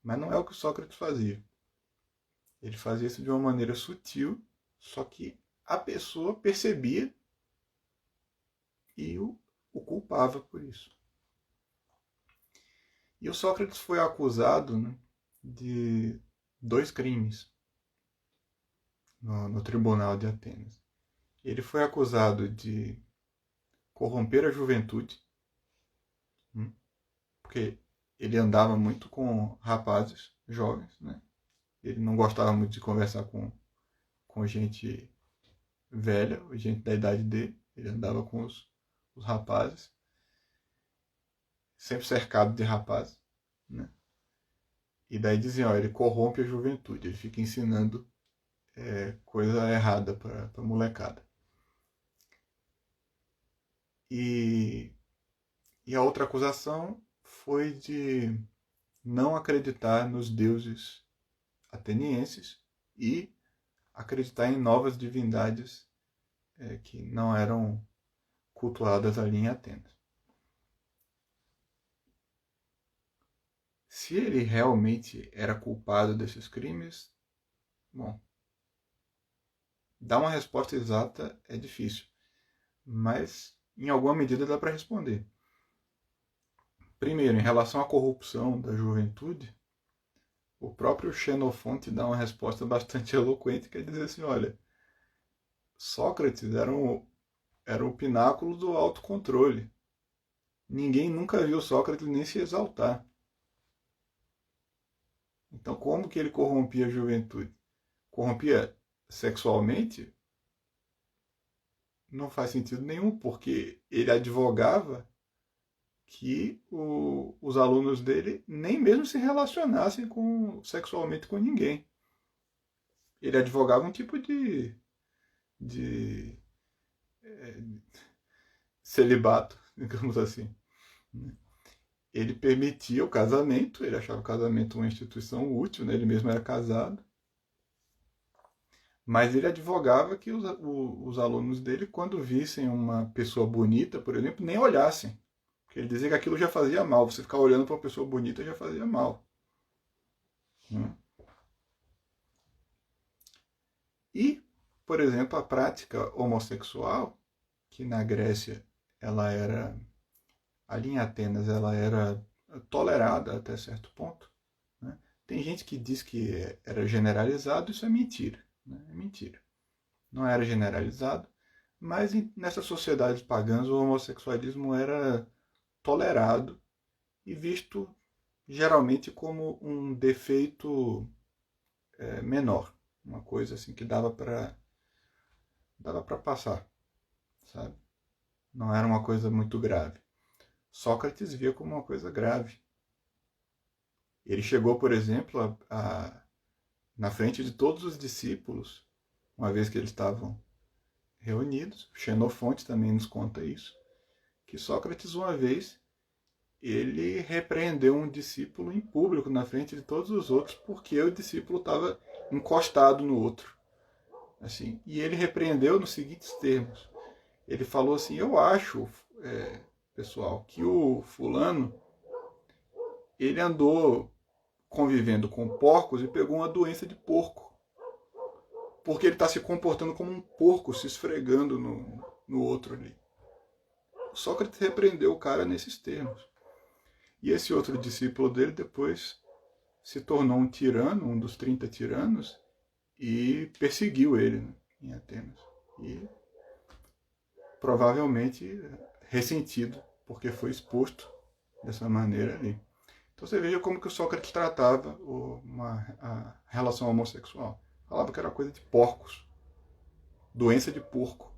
Mas não é o que Sócrates fazia. Ele fazia isso de uma maneira sutil, só que a pessoa percebia e o culpava por isso. E o Sócrates foi acusado, né, de 2 crimes no tribunal de Atenas. Ele foi acusado de corromper a juventude, porque ele andava muito com rapazes jovens, né? Ele não gostava muito de conversar com gente velha, gente da idade dele. Ele andava com os rapazes, sempre cercado de rapazes, né? E daí diziam, ó, ele corrompe a juventude, ele fica ensinando coisa errada para a molecada. E a outra acusação foi de não acreditar nos deuses atenienses e acreditar em novas divindades que não eram cultuadas ali em Atenas. Se ele realmente era culpado desses crimes, bom, dar uma resposta exata é difícil, mas em alguma medida dá para responder. Primeiro, em relação à corrupção da juventude, o próprio Xenofonte dá uma resposta bastante eloquente, que é dizer assim, olha, Sócrates era o pináculo do autocontrole. Ninguém nunca viu Sócrates nem se exaltar. Então, como que ele corrompia a juventude? Corrompia sexualmente? Não faz sentido nenhum, porque ele advogava que os alunos dele nem mesmo se relacionassem sexualmente com ninguém. Ele advogava um tipo de celibato, digamos assim. Ele permitia o casamento, ele achava o casamento uma instituição útil, né? Ele mesmo era casado, mas ele advogava que os alunos dele, quando vissem uma pessoa bonita, por exemplo, nem olhassem. Porque ele dizia que aquilo já fazia mal. Você ficar olhando para uma pessoa bonita já fazia mal. E, por exemplo, a prática homossexual, que na Grécia ela era, ali em Atenas, ela era tolerada até certo ponto. Né? Tem gente que diz que era generalizado, isso é mentira. Né? É mentira. Não era generalizado, mas nessas sociedades pagãs o homossexualismo era tolerado e visto geralmente como um defeito menor, uma coisa assim que dava para passar, sabe? Não era uma coisa muito grave. Sócrates via como uma coisa grave. Ele chegou, por exemplo, na frente de todos os discípulos, uma vez que eles estavam reunidos. Xenofonte também nos conta isso, que Sócrates, uma vez, ele repreendeu um discípulo em público, na frente de todos os outros, porque o discípulo estava encostado no outro. Assim, e ele repreendeu nos seguintes termos. Ele falou assim, eu acho, pessoal, que o fulano, ele andou convivendo com porcos e pegou uma doença de porco. Porque ele está se comportando como um porco, se esfregando no outro ali. Sócrates repreendeu o cara nesses termos. E esse outro discípulo dele depois se tornou um tirano, um dos 30 tiranos, e perseguiu ele, né, em Atenas. E provavelmente ressentido, porque foi exposto dessa maneira ali. Então você veja como que o Sócrates tratava a relação homossexual. Falava que era coisa de porcos, doença de porco.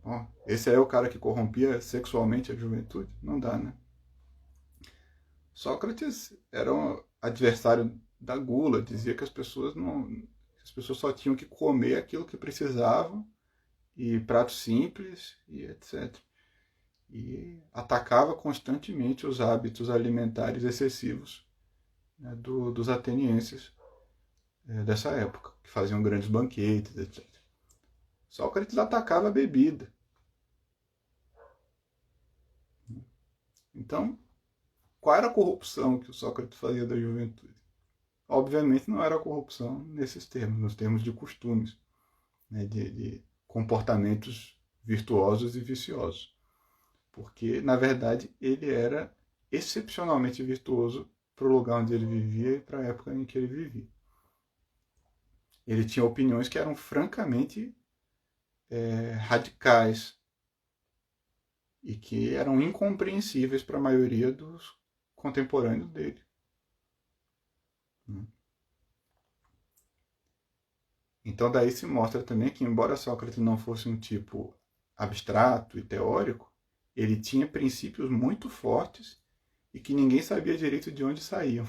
Ó, esse é o cara que corrompia sexualmente a juventude? Não dá, né? Sócrates era um adversário da gula, dizia que as pessoas só tinham que comer aquilo que precisavam, e pratos simples, e etc. E atacava constantemente os hábitos alimentares excessivos, né, dos atenienses dessa época, que faziam grandes banquetes, etc. Sócrates atacava a bebida. Então, qual era a corrupção que o Sócrates fazia da juventude? Obviamente não era a corrupção nesses termos, nos termos de costumes, né, de comportamentos virtuosos e viciosos. Porque, na verdade, ele era excepcionalmente virtuoso para o lugar onde ele vivia e para a época em que ele vivia. Ele tinha opiniões que eram francamente radicais e que eram incompreensíveis para a maioria dos contemporâneos dele. Então daí se mostra também que, embora Sócrates não fosse um tipo abstrato e teórico, ele tinha princípios muito fortes e que ninguém sabia direito de onde saíam.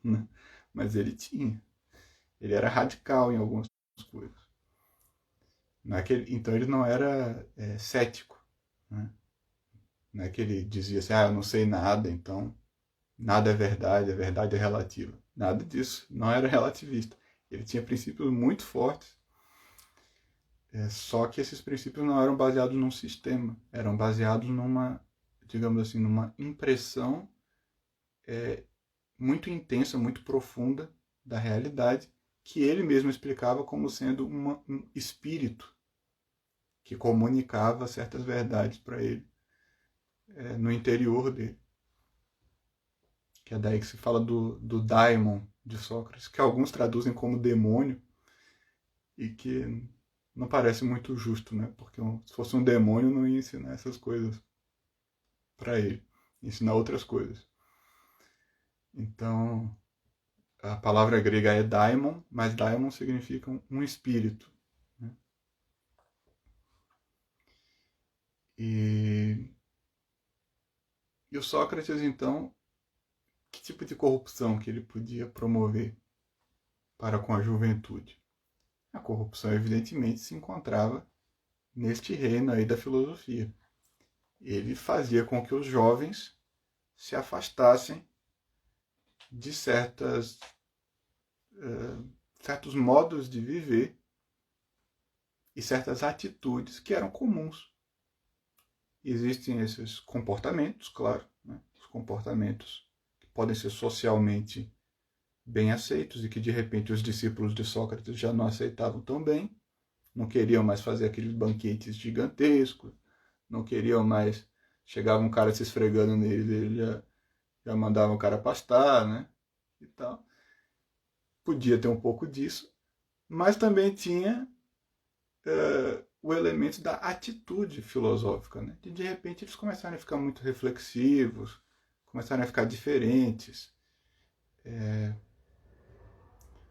Né? Mas ele tinha. Ele era radical em algumas coisas. Não é que então ele não era cético. Né? Não é que ele dizia assim, eu não sei nada, então nada é verdade é relativa. Nada disso. Não era relativista. Ele tinha princípios muito fortes Só que esses princípios não eram baseados num sistema, eram baseados numa, digamos assim, numa impressão muito intensa, muito profunda da realidade, que ele mesmo explicava como sendo um espírito que comunicava certas verdades para ele no interior dele. Que é daí que se fala do daimon de Sócrates, que alguns traduzem como demônio, e que não parece muito justo, né? Porque se fosse um demônio, não ia ensinar essas coisas para ele, ia ensinar outras coisas. Então, a palavra grega é daimon, mas daimon significa um espírito. Né? E o Sócrates, então, que tipo de corrupção que ele podia promover para com a juventude? A corrupção, evidentemente, se encontrava neste reino aí da filosofia. Ele fazia com que os jovens se afastassem de certos modos de viver e certas atitudes que eram comuns. Existem esses comportamentos, claro, né? Os comportamentos que podem ser socialmente bem aceitos e que de repente os discípulos de Sócrates já não aceitavam tão bem, não queriam mais fazer aqueles banquetes gigantescos, não queriam mais, chegava um cara se esfregando neles, ele já mandava o cara pastar, né? E tal. Podia ter um pouco disso, mas também tinha o elemento da atitude filosófica, né? De repente eles começaram a ficar muito reflexivos, começaram a ficar diferentes,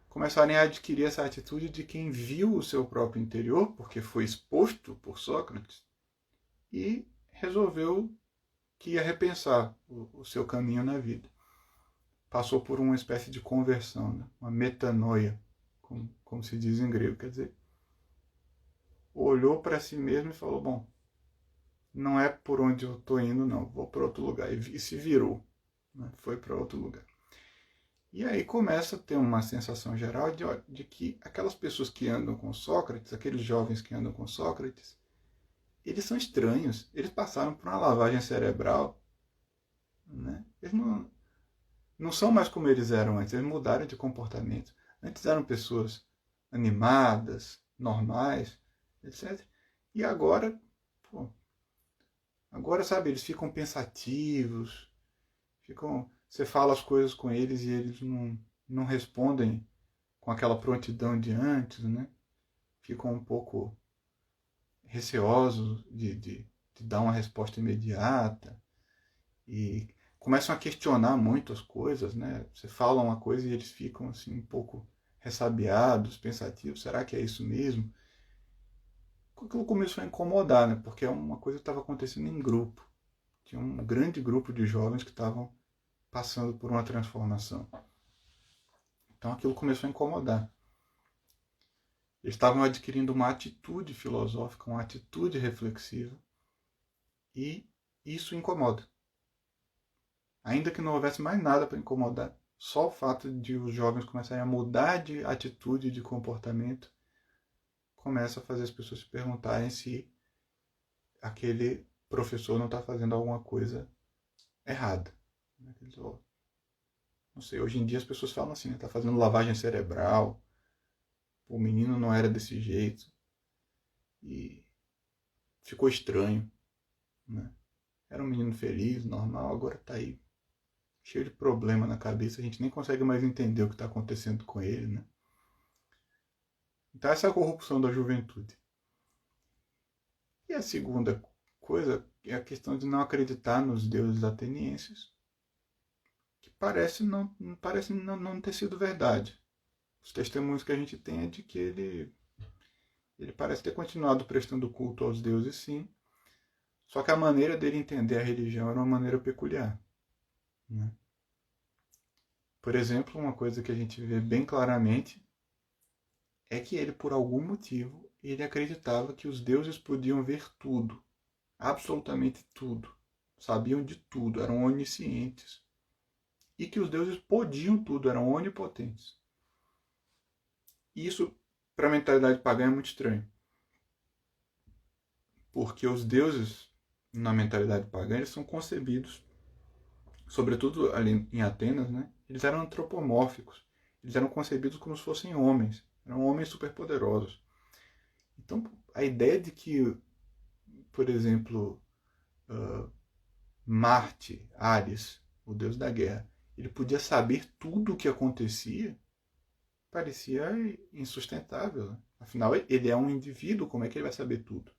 começaram a adquirir essa atitude de quem viu o seu próprio interior, porque foi exposto por Sócrates, e resolveu que ia repensar o seu caminho na vida. Passou por uma espécie de conversão, né? Uma metanoia, como se diz em grego, quer dizer, olhou para si mesmo e falou, bom, não é por onde eu estou indo, não, vou para outro lugar. E se virou, né? Foi para outro lugar. E aí começa a ter uma sensação geral de que aquelas pessoas que andam com Sócrates, aqueles jovens que andam com Sócrates, eles são estranhos, eles passaram por uma lavagem cerebral, né? Eles não são mais como eles eram antes, eles mudaram de comportamento. Antes eram pessoas animadas, normais, etc. E agora, sabe, eles ficam pensativos, você fala as coisas com eles e eles não respondem com aquela prontidão de antes, né? Ficam um pouco receosos de dar uma resposta imediata e começam a questionar muito as coisas, né? Você fala uma coisa e eles ficam assim um pouco ressabiados, pensativos, será que é isso mesmo? Aquilo começou a incomodar, né? Porque é uma coisa que estava acontecendo em grupo. Tinha um grande grupo de jovens que estavam passando por uma transformação. Então aquilo começou a incomodar. Eles estavam adquirindo uma atitude filosófica, uma atitude reflexiva, e isso incomoda. Ainda que não houvesse mais nada para incomodar, só o fato de os jovens começarem a mudar de atitude, de comportamento, começa a fazer as pessoas se perguntarem se aquele professor não está fazendo alguma coisa errada. Não sei, hoje em dia as pessoas falam assim, está fazendo lavagem cerebral, o menino não era desse jeito, e ficou estranho, né? Era um menino feliz, normal, agora está aí cheio de problema na cabeça, a gente nem consegue mais entender o que está acontecendo com ele, né? Então essa é a corrupção da juventude. E a segunda coisa é a questão de não acreditar nos deuses atenienses, que parece não ter sido verdade. Os testemunhos que a gente tem é de que ele parece ter continuado prestando culto aos deuses, sim, só que a maneira dele entender a religião era uma maneira peculiar, né? Por exemplo, uma coisa que a gente vê bem claramente é que ele, por algum motivo, ele acreditava que os deuses podiam ver tudo, absolutamente tudo, sabiam de tudo, eram oniscientes. E que os deuses podiam tudo, eram onipotentes. E isso, para a mentalidade pagã, é muito estranho. Porque os deuses, na mentalidade pagã, eles são concebidos, sobretudo ali em Atenas, né? Eles eram antropomórficos. Eles eram concebidos como se fossem homens. Eram homens superpoderosos. Então, a ideia de que, por exemplo, Marte, Ares, o deus da guerra, ele podia saber tudo o que acontecia, parecia insustentável. Né? Afinal, ele é um indivíduo, como é que ele vai saber tudo?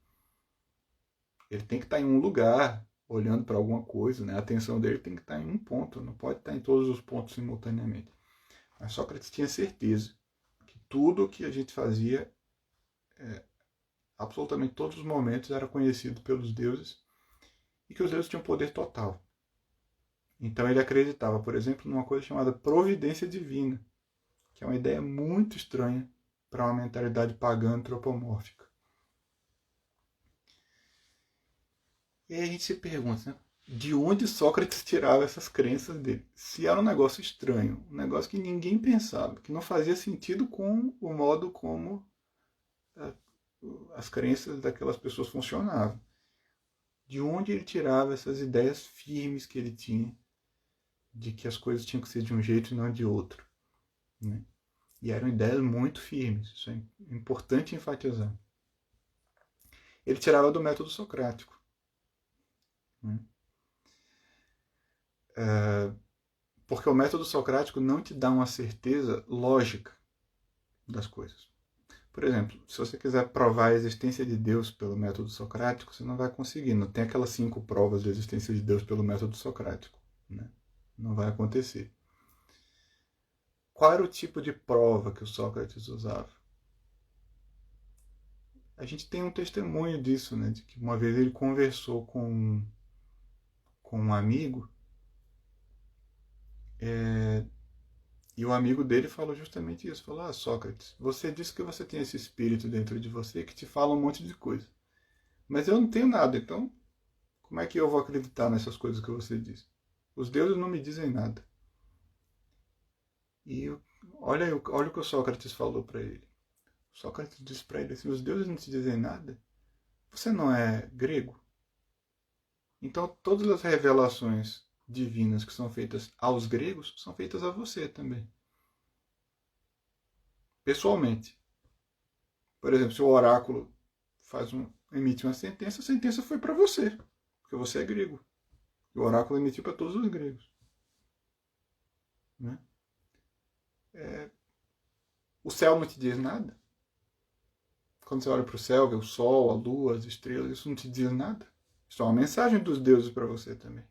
Ele tem que estar em um lugar, olhando para alguma coisa, né? A atenção dele tem que estar em um ponto, não pode estar em todos os pontos simultaneamente. Mas Sócrates tinha certeza que tudo o que a gente fazia, absolutamente todos os momentos, era conhecido pelos deuses e que os deuses tinham poder total. Então ele acreditava, por exemplo, numa coisa chamada providência divina, que é uma ideia muito estranha para uma mentalidade pagã antropomórfica. E aí a gente se pergunta, né? De onde Sócrates tirava essas crenças dele? Se era um negócio estranho, um negócio que ninguém pensava, que não fazia sentido com o modo como as crenças daquelas pessoas funcionavam. De onde ele tirava essas ideias firmes que ele tinha de que as coisas tinham que ser de um jeito e não de outro, né? E eram ideias muito firmes, isso é importante enfatizar. Ele tirava do método socrático, né? Porque o método socrático não te dá uma certeza lógica das coisas. Por exemplo, se você quiser provar a existência de Deus pelo método socrático, você não vai conseguir. Não tem aquelas 5 provas da existência de Deus pelo método socrático, né? Não vai acontecer. Qual era o tipo de prova que o Sócrates usava? A gente tem um testemunho disso, né? De que uma vez ele conversou com um amigo, e o amigo dele falou justamente isso. Falou, Sócrates, você disse que você tem esse espírito dentro de você que te fala um monte de coisa. Mas eu não tenho nada, então como é que eu vou acreditar nessas coisas que você diz? Os deuses não me dizem nada. E olha o que o Sócrates falou para ele. Sócrates disse para ele assim, os deuses não te dizem nada? Você não é grego? Então todas as revelações divinas que são feitas aos gregos são feitas a você também. Pessoalmente. Por exemplo, se o oráculo emite uma sentença, a sentença foi para você, porque você é grego. E o oráculo emitiu para todos os gregos. Né? O céu não te diz nada? Quando você olha para o céu, vê o sol, a lua, as estrelas, isso não te diz nada? Isso é uma mensagem dos deuses para você também.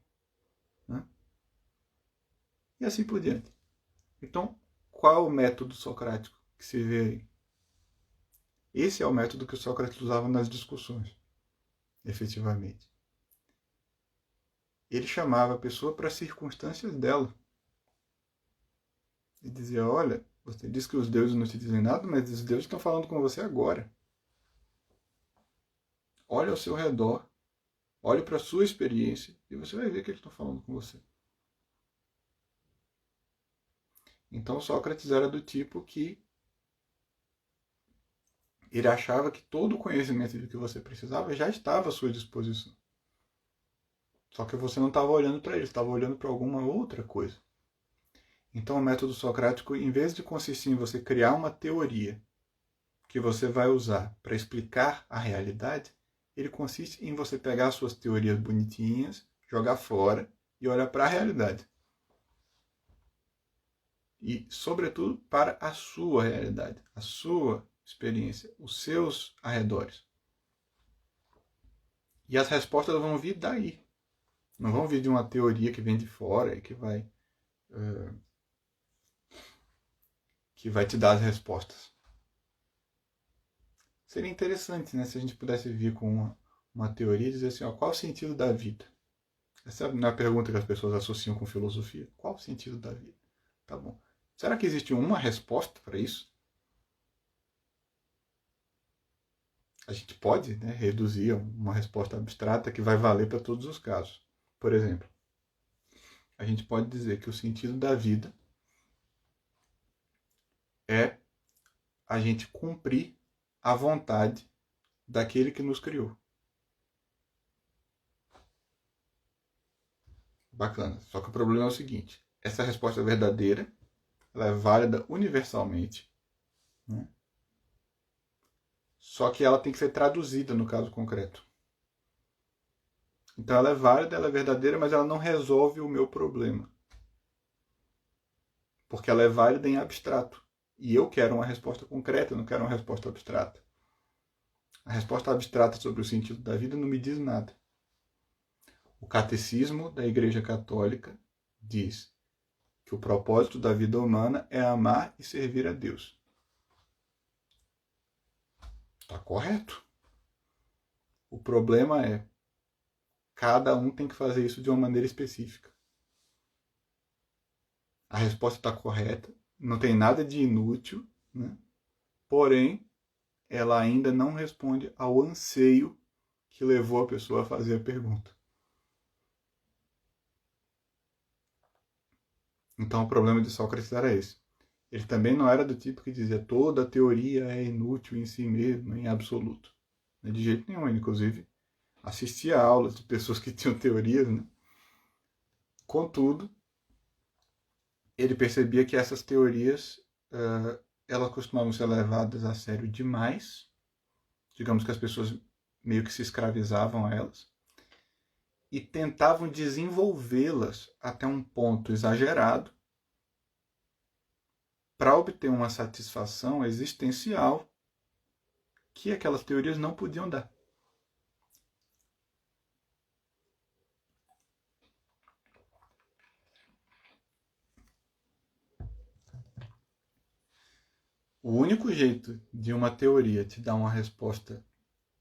Né? E assim por diante. Então, qual é o método socrático que se vê aí? Esse é o método que o Sócrates usava nas discussões, efetivamente. Ele chamava a pessoa para as circunstâncias dela. E dizia, olha, você diz que os deuses não te dizem nada, mas os deuses estão falando com você agora. Olha ao seu redor, olhe para a sua experiência e você vai ver que eles estão falando com você. Então Sócrates era do tipo que ele achava que todo o conhecimento de que você precisava já estava à sua disposição. Só que você não estava olhando para ele, estava olhando para alguma outra coisa. Então o método socrático, em vez de consistir em você criar uma teoria que você vai usar para explicar a realidade, ele consiste em você pegar as suas teorias bonitinhas, jogar fora e olhar para a realidade. E, sobretudo, para a sua realidade, a sua experiência, os seus arredores. E as respostas vão vir daí. Não vão vir de uma teoria que vem de fora e que vai te dar as respostas. Seria interessante, né, se a gente pudesse vir com uma teoria e dizer assim, ó, qual o sentido da vida? Essa não é a pergunta que as pessoas associam com filosofia. Qual o sentido da vida? Tá bom. Será que existe uma resposta para isso? A gente pode, né, reduzir a uma resposta abstrata que vai valer para todos os casos. Por exemplo, a gente pode dizer que o sentido da vida é a gente cumprir a vontade daquele que nos criou. Bacana. Só que o problema é o seguinte: essa resposta é verdadeira, ela é válida universalmente, né? Só que ela tem que ser traduzida no caso concreto. Então ela é válida, ela é verdadeira, mas ela não resolve o meu problema. Porque ela é válida em abstrato. E eu quero uma resposta concreta, eu não quero uma resposta abstrata. A resposta abstrata sobre o sentido da vida não me diz nada. O catecismo da Igreja Católica diz que o propósito da vida humana é amar e servir a Deus. Está correto. O problema é, cada um tem que fazer isso de uma maneira específica. A resposta está correta, não tem nada de inútil, né? Porém, ela ainda não responde ao anseio que levou a pessoa a fazer a pergunta. Então o problema de Sócrates era esse. Ele também não era do tipo que dizia toda teoria é inútil em si mesma, em absoluto. De jeito nenhum, ele, inclusive, assistia a aulas de pessoas que tinham teorias, né? Contudo, ele percebia que essas teorias elas costumavam ser levadas a sério demais. Digamos que as pessoas meio que se escravizavam a elas e tentavam desenvolvê-las até um ponto exagerado para obter uma satisfação existencial que aquelas teorias não podiam dar. O único jeito de uma teoria te dar uma resposta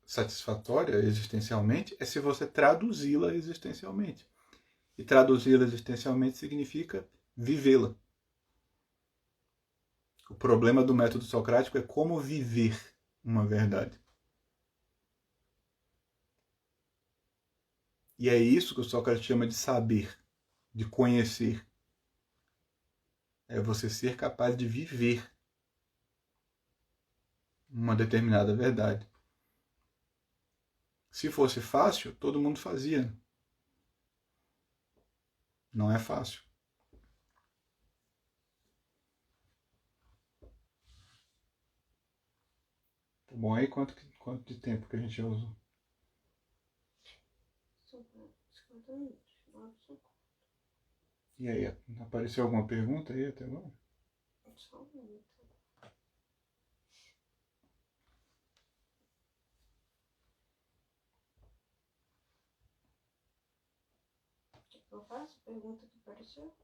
satisfatória existencialmente é se você traduzi-la existencialmente. E traduzi-la existencialmente significa vivê-la. O problema do método socrático é como viver uma verdade. E é isso que o Sócrates chama de saber, de conhecer. É você ser capaz de viver uma determinada verdade. Se fosse fácil, todo mundo fazia. Não é fácil. Tá bom, aí quanto de tempo que a gente já usou? 50 minutos. 9,50. E aí, apareceu alguma pergunta aí até agora? Só um minuto. Eu faço pergunta que apareceu?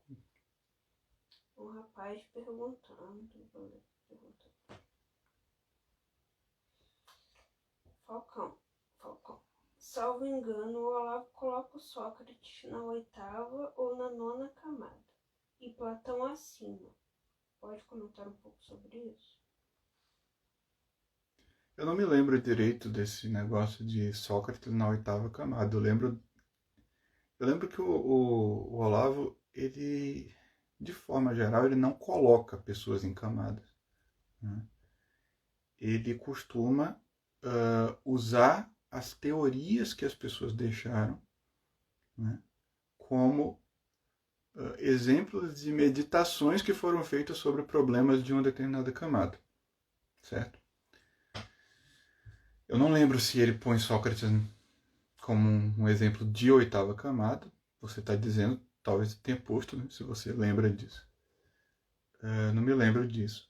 Um rapaz perguntando. Falcão. Salvo engano, o Olavo coloca o Sócrates na 8ª ou na 9ª camada. E Platão acima. Pode comentar um pouco sobre isso? Eu não me lembro direito desse negócio de Sócrates na 8ª camada. Eu lembro que o Olavo, ele, de forma geral, ele não coloca pessoas em camadas, né? Ele costuma usar as teorias que as pessoas deixaram, né, como exemplos de meditações que foram feitas sobre problemas de uma determinada camada, certo? Eu não lembro se ele põe Sócrates como um exemplo de 8ª camada. Você está dizendo, talvez tenha posto, né, se você lembra disso. Não me lembro disso.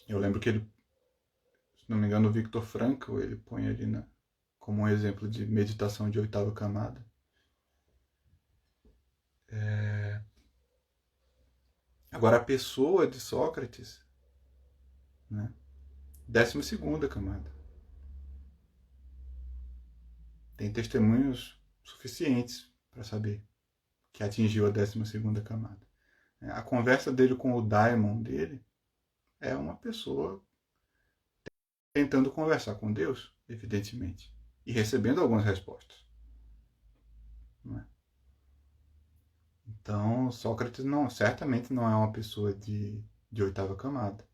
Eu lembro que ele, se não me engano, o Viktor Frankl, ele põe ali como um exemplo de meditação de 8ª camada. Agora, a pessoa de Sócrates, né, 12ª camada. Tem testemunhos suficientes para saber que atingiu a 12ª camada. A conversa dele com o daimon dele é uma pessoa tentando conversar com Deus, evidentemente, e recebendo algumas respostas. Não é? Então, Sócrates certamente não é uma pessoa de 8ª camada.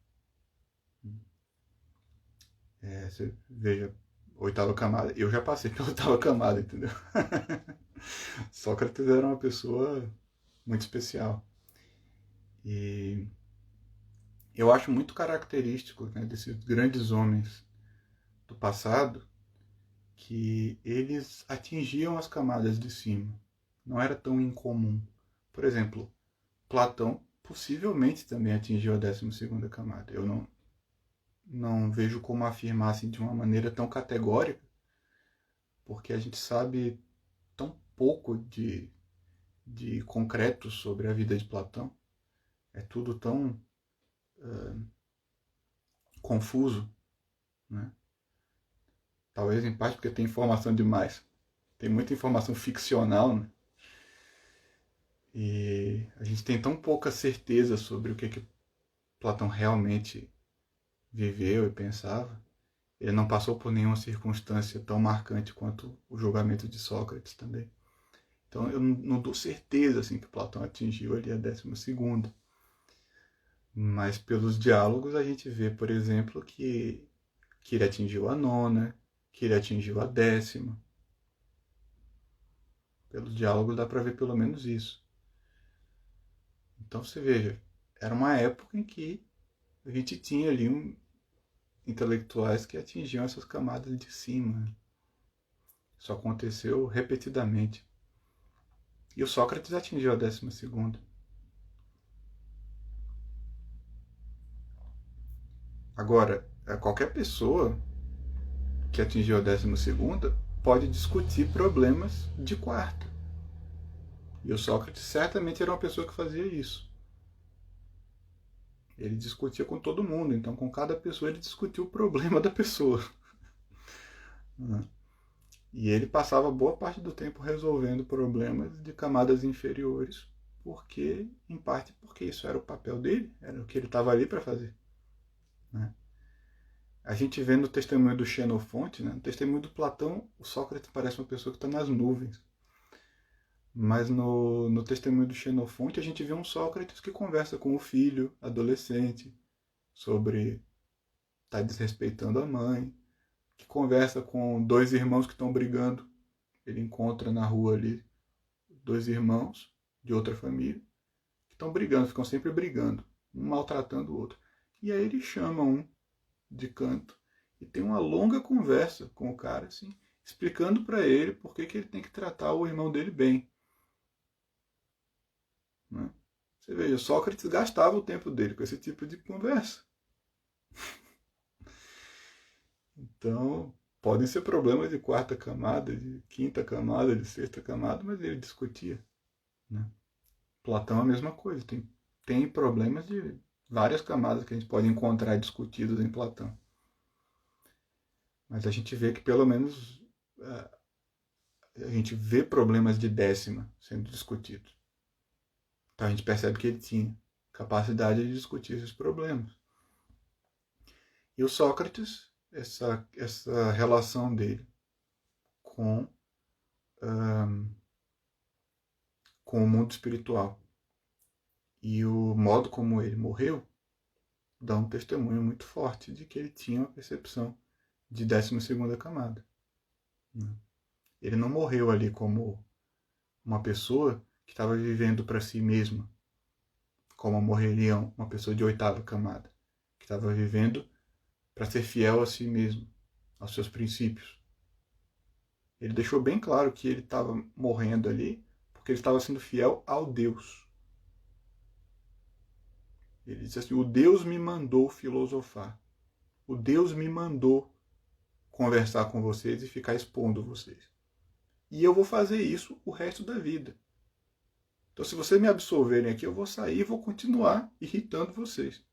Você veja Oitava camada. Eu já passei pela oitava camada, entendeu? Sócrates era uma pessoa muito especial. E eu acho muito característico, né, desses grandes homens do passado que eles atingiam as camadas de cima. Não era tão incomum. Por exemplo, Platão possivelmente também atingiu a 12ª camada. Eu não vejo como afirmar assim de uma maneira tão categórica, porque a gente sabe tão pouco de concreto sobre a vida de Platão. É tudo tão confuso, né? Talvez em parte porque tem informação demais. Tem muita informação ficcional, né? E a gente tem tão pouca certeza sobre o que Platão realmente viveu e pensava. Ele não passou por nenhuma circunstância tão marcante quanto o julgamento de Sócrates também. Então eu não dou certeza assim, que Platão atingiu ali a 12ª. Mas pelos diálogos a gente vê, por exemplo, que ele atingiu a nona, que ele atingiu a 10ª. Pelos diálogos dá para ver pelo menos isso. Então você veja, era uma época em que a gente tinha ali intelectuais que atingiam essas camadas de cima. Isso aconteceu repetidamente. E o Sócrates atingiu a 12ª. Agora, qualquer pessoa que atingiu a 12ª pode discutir problemas de quarta. E o Sócrates certamente era uma pessoa que fazia isso. Ele discutia com todo mundo, então com cada pessoa ele discutia o problema da pessoa. E ele passava boa parte do tempo resolvendo problemas de camadas inferiores, porque, em parte, porque isso era o papel dele, era o que ele estava ali para fazer. Né? A gente vê no testemunho do Xenofonte, né? No testemunho do Platão, o Sócrates parece uma pessoa que está nas nuvens. Mas no testemunho do Xenofonte, a gente vê um Sócrates que conversa com o filho, adolescente, sobre estar desrespeitando a mãe, que conversa com dois irmãos que estão brigando. Ele encontra na rua ali dois irmãos de outra família que estão brigando, ficam sempre brigando, um maltratando o outro. E aí ele chama um de canto e tem uma longa conversa com o cara, assim, explicando para ele por que ele tem que tratar o irmão dele bem. Né? Você veja, Sócrates gastava o tempo dele com esse tipo de conversa. Então, podem ser problemas de quarta camada, de quinta camada, de sexta camada, mas ele discutia. Né? Platão é a mesma coisa, tem problemas de várias camadas que a gente pode encontrar discutidos em Platão. Mas a gente vê que pelo menos a gente vê problemas de 10ª sendo discutidos. Então a gente percebe que ele tinha capacidade de discutir esses problemas. E o Sócrates, essa relação dele com, com o mundo espiritual e o modo como ele morreu dá um testemunho muito forte de que ele tinha uma percepção de 12ª camada. Ele não morreu ali como uma pessoa que estava vivendo para si mesma, como morreria uma pessoa de 8ª camada, que estava vivendo para ser fiel a si mesmo, aos seus princípios. Ele deixou bem claro que ele estava morrendo ali porque ele estava sendo fiel ao Deus. Ele disse assim: o Deus me mandou filosofar. O Deus me mandou conversar com vocês e ficar expondo vocês. E eu vou fazer isso o resto da vida. Então, se vocês me absolverem aqui, eu vou sair e vou continuar irritando vocês.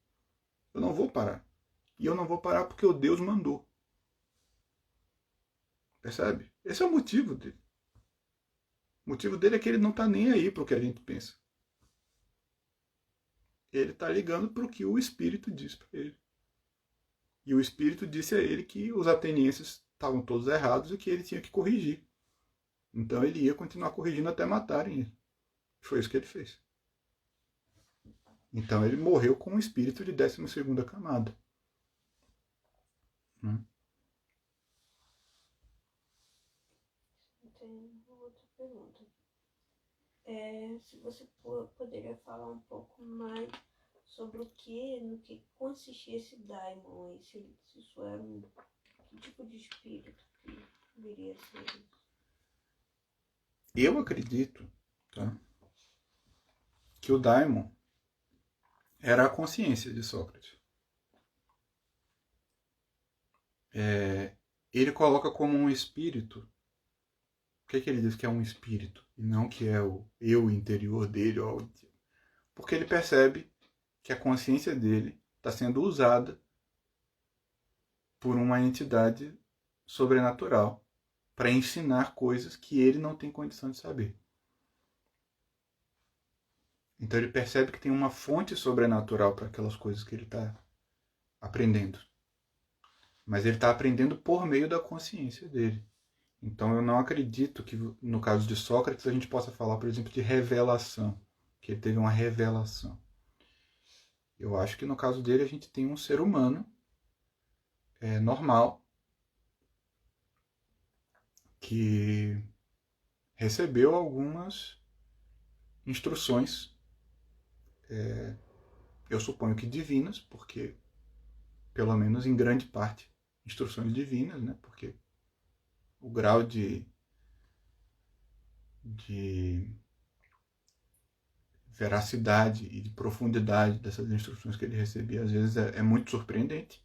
Eu não vou parar. E eu não vou parar porque o Deus mandou. Percebe? Esse é o motivo dele. O motivo dele é que ele não está nem aí para o que a gente pensa. Ele está ligando para o que o Espírito diz para ele. E o Espírito disse a ele que os atenienses estavam todos errados e que ele tinha que corrigir. Então ele ia continuar corrigindo até matarem ele. Foi isso que ele fez. Então ele morreu com um espírito de 12ª camada. se você poderia falar um pouco mais sobre no que consistia esse daimon aí, se isso era que tipo de espírito que viria a ser isso? Eu acredito, tá, que o daimon era a consciência de Sócrates. Ele coloca como um espírito. Por que ele diz que é um espírito e não que é o eu interior dele? Porque ele percebe que a consciência dele está sendo usada por uma entidade sobrenatural para ensinar coisas que ele não tem condição de saber. Então ele percebe que tem uma fonte sobrenatural para aquelas coisas que ele está aprendendo. Mas ele está aprendendo por meio da consciência dele. Então eu não acredito que no caso de Sócrates a gente possa falar, por exemplo, de revelação, que ele teve uma revelação. Eu acho que no caso dele a gente tem um ser humano normal que recebeu algumas instruções, eu suponho que divinas, porque pelo menos em grande parte instruções divinas, né? Porque o grau de veracidade e de profundidade dessas instruções que ele recebia às vezes é muito surpreendente,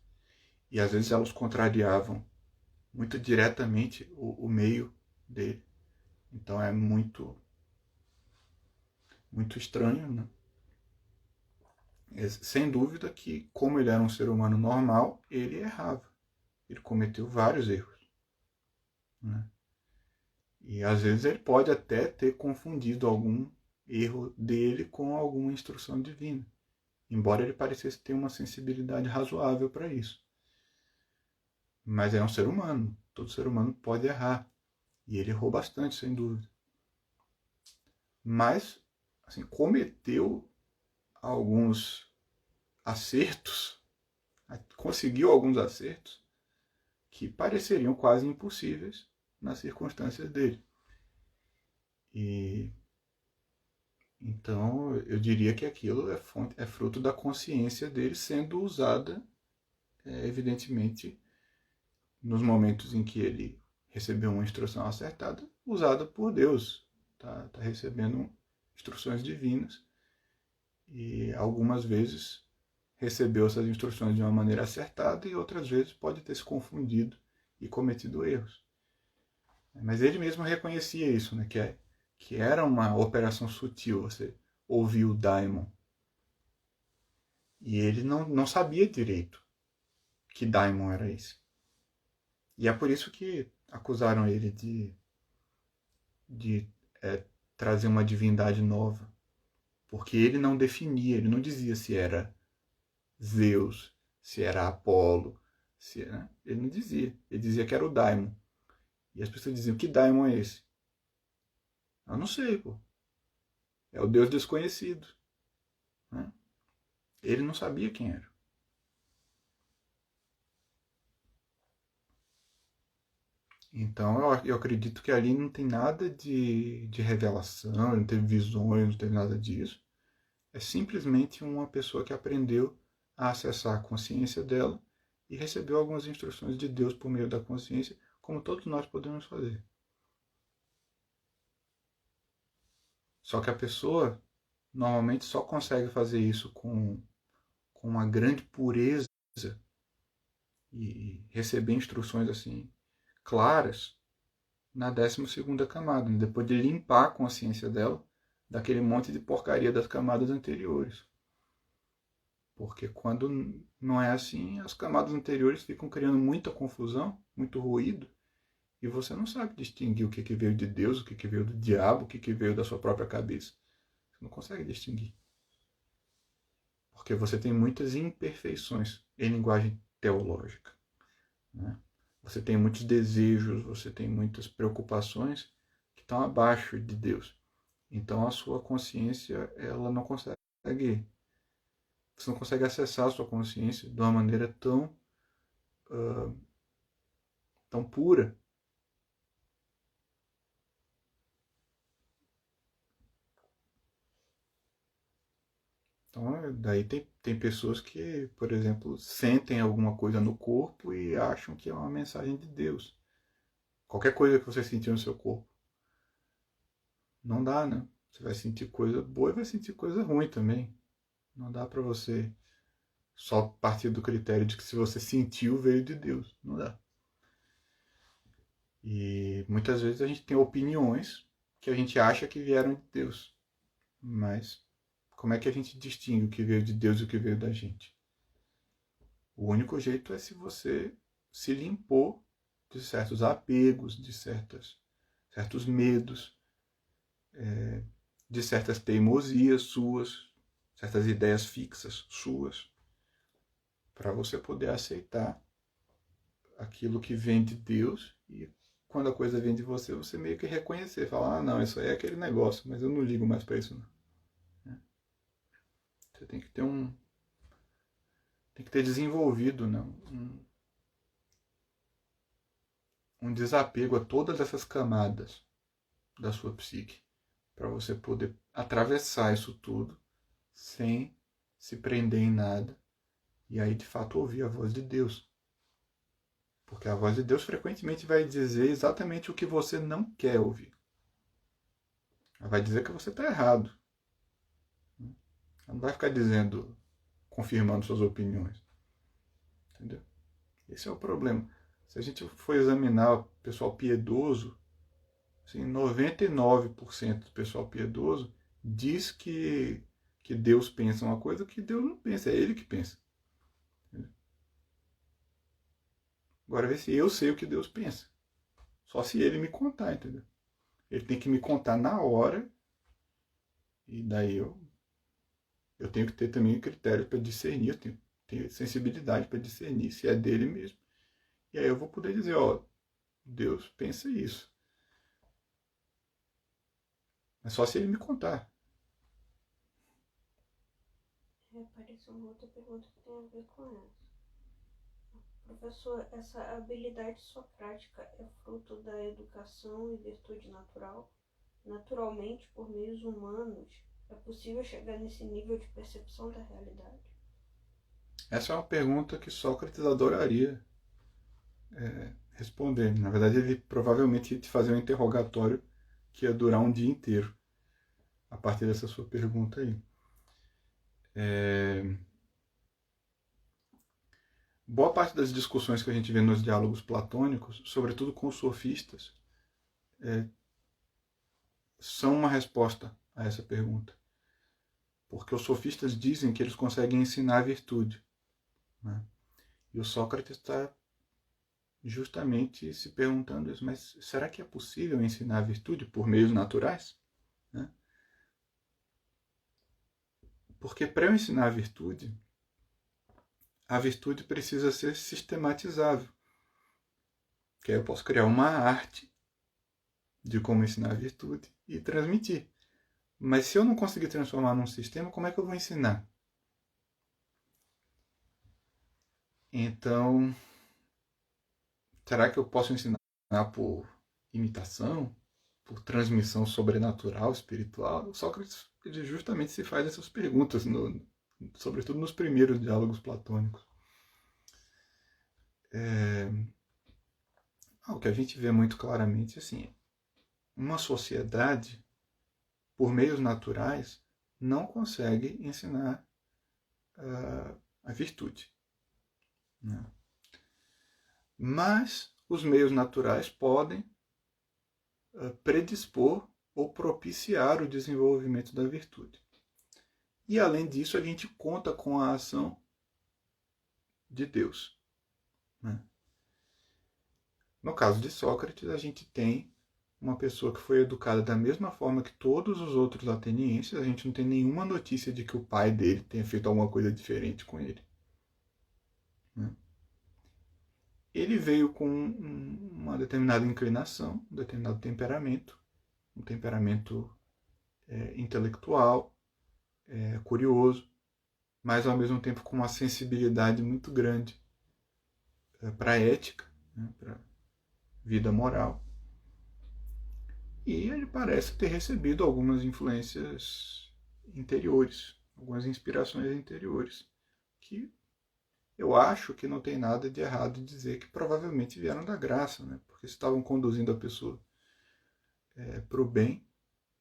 e às vezes elas contrariavam muito diretamente o meio dele. Então é muito estranho, né? Sem dúvida que, como ele era um ser humano normal, ele errava. Ele cometeu vários erros, né? E às vezes ele pode até ter confundido algum erro dele com alguma instrução divina, embora ele parecesse ter uma sensibilidade razoável para isso. Mas é um ser humano, todo ser humano pode errar, e ele errou bastante, sem dúvida. Mas, assim, cometeu alguns acertos, conseguiu alguns acertos que pareceriam quase impossíveis nas circunstâncias dele. E então eu diria que aquilo é fruto da consciência dele sendo usada, evidentemente, nos momentos em que ele recebeu uma instrução acertada, usada por Deus. Tá recebendo instruções divinas e algumas vezes recebeu essas instruções de uma maneira acertada e outras vezes pode ter se confundido e cometido erros. Mas ele mesmo reconhecia isso, né? Que era uma operação sutil. Você ouviu o daimon e ele não sabia direito que daimon era esse. E é por isso que acusaram ele de trazer uma divindade nova. Porque ele não definia, ele não dizia se era Zeus, se era Apolo, né? Ele não dizia. Ele dizia que era o daimon. E as pessoas diziam, que daimon é esse? Eu não sei, pô. É o Deus desconhecido, né? Ele não sabia quem era. Então eu acredito que ali não tem nada de revelação, não teve visões, não teve nada disso. É simplesmente uma pessoa que aprendeu a acessar a consciência dela e recebeu algumas instruções de Deus por meio da consciência, como todos nós podemos fazer. Só que a pessoa normalmente só consegue fazer isso com uma grande pureza e receber instruções assim claras na 12ª camada, depois de limpar a consciência dela daquele monte de porcaria das camadas anteriores. Porque quando não é assim, as camadas anteriores ficam criando muita confusão, muito ruído, e você não sabe distinguir o que veio de Deus, o que veio do diabo, o que veio da sua própria cabeça. Você não consegue distinguir. Porque você tem muitas imperfeições em linguagem teológica, né? Você tem muitos desejos, você tem muitas preocupações que estão abaixo de Deus. Então a sua consciência, ela não consegue, você não consegue acessar a sua consciência de uma maneira tão pura. Então, daí tem pessoas que, por exemplo, sentem alguma coisa no corpo e acham que é uma mensagem de Deus. Qualquer coisa que você sentir no seu corpo. Não dá, né? Você vai sentir coisa boa e vai sentir coisa ruim também. Não dá para você só partir do critério de que se você sentiu, veio de Deus. Não dá. E muitas vezes a gente tem opiniões que a gente acha que vieram de Deus. Mas como é que a gente distingue o que veio de Deus e o que veio da gente? O único jeito é se você se limpou de certos apegos, de certos medos, de certas teimosias suas, certas ideias fixas suas, para você poder aceitar aquilo que vem de Deus e quando a coisa vem de você, você meio que reconhecer, falar, ah, não, isso aí é aquele negócio, mas eu não ligo mais para isso não. Você tem que ter desenvolvido, né, um desapego a todas essas camadas da sua psique, para você poder atravessar isso tudo sem se prender em nada e aí de fato ouvir a voz de Deus. Porque a voz de Deus frequentemente vai dizer exatamente o que você não quer ouvir. Ela vai dizer que você está errado. Ela não vai ficar dizendo, confirmando suas opiniões. Entendeu? Esse é o problema. Se a gente for examinar o pessoal piedoso, assim, 99% do pessoal piedoso diz que Deus pensa uma coisa que Deus não pensa, é Ele que pensa. Entendeu? Agora vê se eu sei o que Deus pensa. Só se Ele me contar, entendeu? Ele tem que me contar na hora e daí eu tenho que ter também critério para discernir, eu tenho que ter sensibilidade para discernir se é dele mesmo. E aí eu vou poder dizer, ó, Deus pensa isso. Mas só se ele me contar. Apareceu uma outra pergunta que tem a ver com essa. Professor, essa habilidade socrática é fruto da educação e virtude natural? Naturalmente, por meios humanos, é possível chegar nesse nível de percepção da realidade? Essa é uma pergunta que Sócrates adoraria responder. Na verdade, ele provavelmente ia te fazer um interrogatório que ia durar um dia inteiro, a partir dessa sua pergunta aí. Boa parte das discussões que a gente vê nos diálogos platônicos, sobretudo com os sofistas, são uma resposta a essa pergunta. Porque os sofistas dizem que eles conseguem ensinar a virtude. Né? E o Sócrates está justamente se perguntando isso, mas será que é possível ensinar a virtude por meios naturais? Né? Porque para eu ensinar a virtude precisa ser sistematizável. Que aí eu posso criar uma arte de como ensinar a virtude e transmitir. Mas se eu não conseguir transformar num sistema, como é que eu vou ensinar? Então, será que eu posso ensinar por imitação? Por transmissão sobrenatural, espiritual? Sócrates justamente se faz essas perguntas, sobretudo nos primeiros diálogos platônicos. O que a gente vê muito claramente assim, uma sociedade, por meios naturais, não consegue ensinar a virtude. Né? Mas os meios naturais podem predispor ou propiciar o desenvolvimento da virtude. E além disso, a gente conta com a ação de Deus. Né? No caso de Sócrates, a gente tem uma pessoa que foi educada da mesma forma que todos os outros atenienses. A gente não tem nenhuma notícia de que o pai dele tenha feito alguma coisa diferente com ele. Né? Ele veio com uma determinada inclinação, um determinado temperamento, um temperamento intelectual, curioso, mas ao mesmo tempo com uma sensibilidade muito grande para a ética, né, para a vida moral. E ele parece ter recebido algumas influências interiores, algumas inspirações interiores, que eu acho que não tem nada de errado em dizer que provavelmente vieram da graça, né? Porque se estavam conduzindo a pessoa para o bem,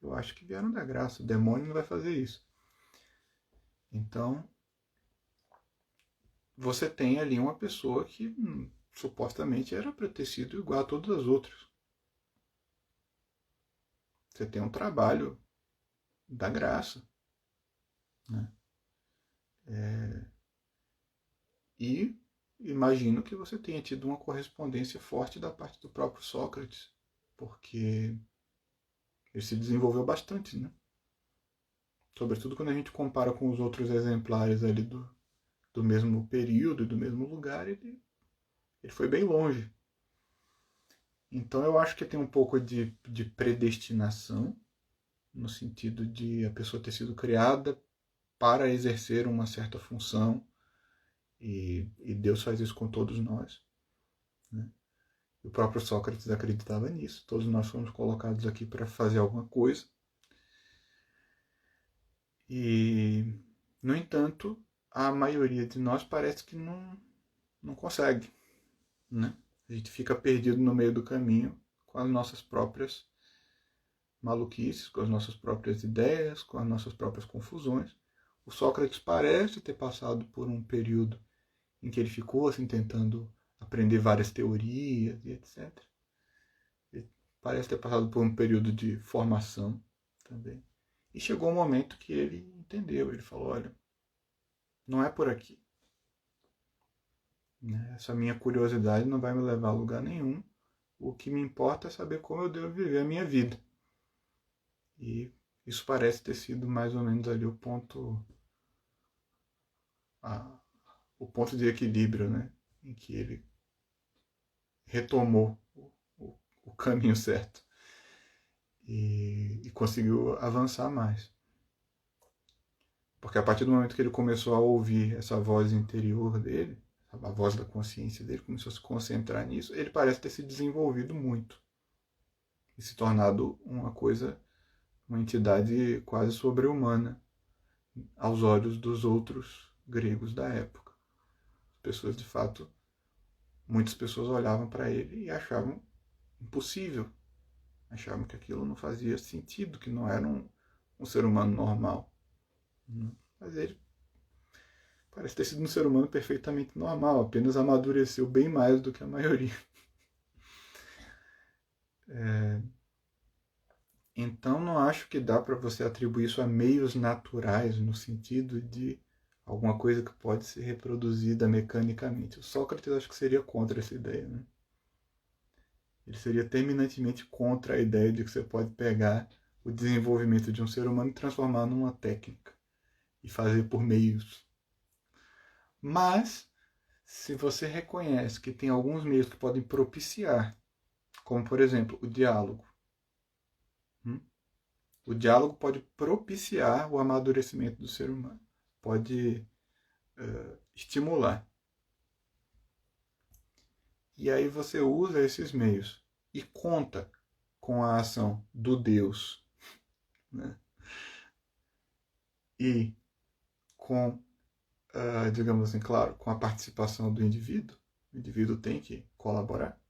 eu acho que vieram da graça. O demônio não vai fazer isso. Então, você tem ali uma pessoa que supostamente era para ter sido igual a todas as outras. Você tem um trabalho da graça, né? E imagino que você tenha tido uma correspondência forte da parte do próprio Sócrates, porque ele se desenvolveu bastante, né? Sobretudo quando a gente compara com os outros exemplares ali do mesmo período e do mesmo lugar, ele foi bem longe. Então eu acho que tem um pouco de predestinação, no sentido de a pessoa ter sido criada para exercer uma certa função, e Deus faz isso com todos nós, né? O próprio Sócrates acreditava nisso. Todos nós fomos colocados aqui para fazer alguma coisa. E, no entanto, a maioria de nós parece que não consegue, né? A gente fica perdido no meio do caminho com as nossas próprias maluquices, com as nossas próprias ideias, com as nossas próprias confusões. O Sócrates parece ter passado por um período em que ele ficou assim tentando aprender várias teorias e etc. Ele parece ter passado por um período de formação também. E chegou um momento que ele entendeu, ele falou, olha, não é por aqui. Essa minha curiosidade não vai me levar a lugar nenhum. O que me importa é saber como eu devo viver a minha vida. E isso parece ter sido mais ou menos ali o ponto de equilíbrio, né? Em que ele retomou o caminho certo e conseguiu avançar mais. Porque a partir do momento que ele começou a ouvir essa voz interior dele, a voz da consciência dele, começou a se concentrar nisso, ele parece ter se desenvolvido muito e se tornado uma entidade quase sobre-humana aos olhos dos outros gregos da época. As pessoas, de fato, muitas pessoas olhavam para ele e achavam impossível, achavam que aquilo não fazia sentido, que não era um ser humano normal. Mas ele parece ter sido um ser humano perfeitamente normal, apenas amadureceu bem mais do que a maioria. Então não acho que dá para você atribuir isso a meios naturais, no sentido de alguma coisa que pode ser reproduzida mecanicamente. O Sócrates acho que seria contra essa ideia, né? Ele seria terminantemente contra a ideia de que você pode pegar o desenvolvimento de um ser humano e transformar numa técnica e fazer por meios. Mas, se você reconhece que tem alguns meios que podem propiciar, como por exemplo o diálogo, o diálogo pode propiciar o amadurecimento do ser humano, pode estimular. E aí você usa esses meios e conta com a ação do Deus, né? E com, digamos assim, claro, com a participação do indivíduo. O indivíduo tem que colaborar.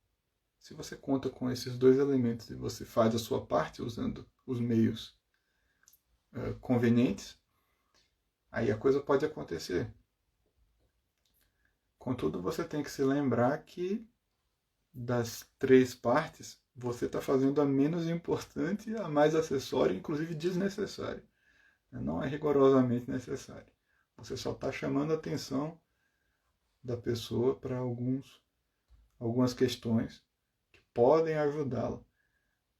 Se você conta com esses dois elementos e você faz a sua parte usando os meios convenientes, aí a coisa pode acontecer. Contudo, você tem que se lembrar que das três partes, você está fazendo a menos importante, a mais acessória, inclusive desnecessária. Não é rigorosamente necessária. Você só está chamando a atenção da pessoa para algumas questões que podem ajudá-la.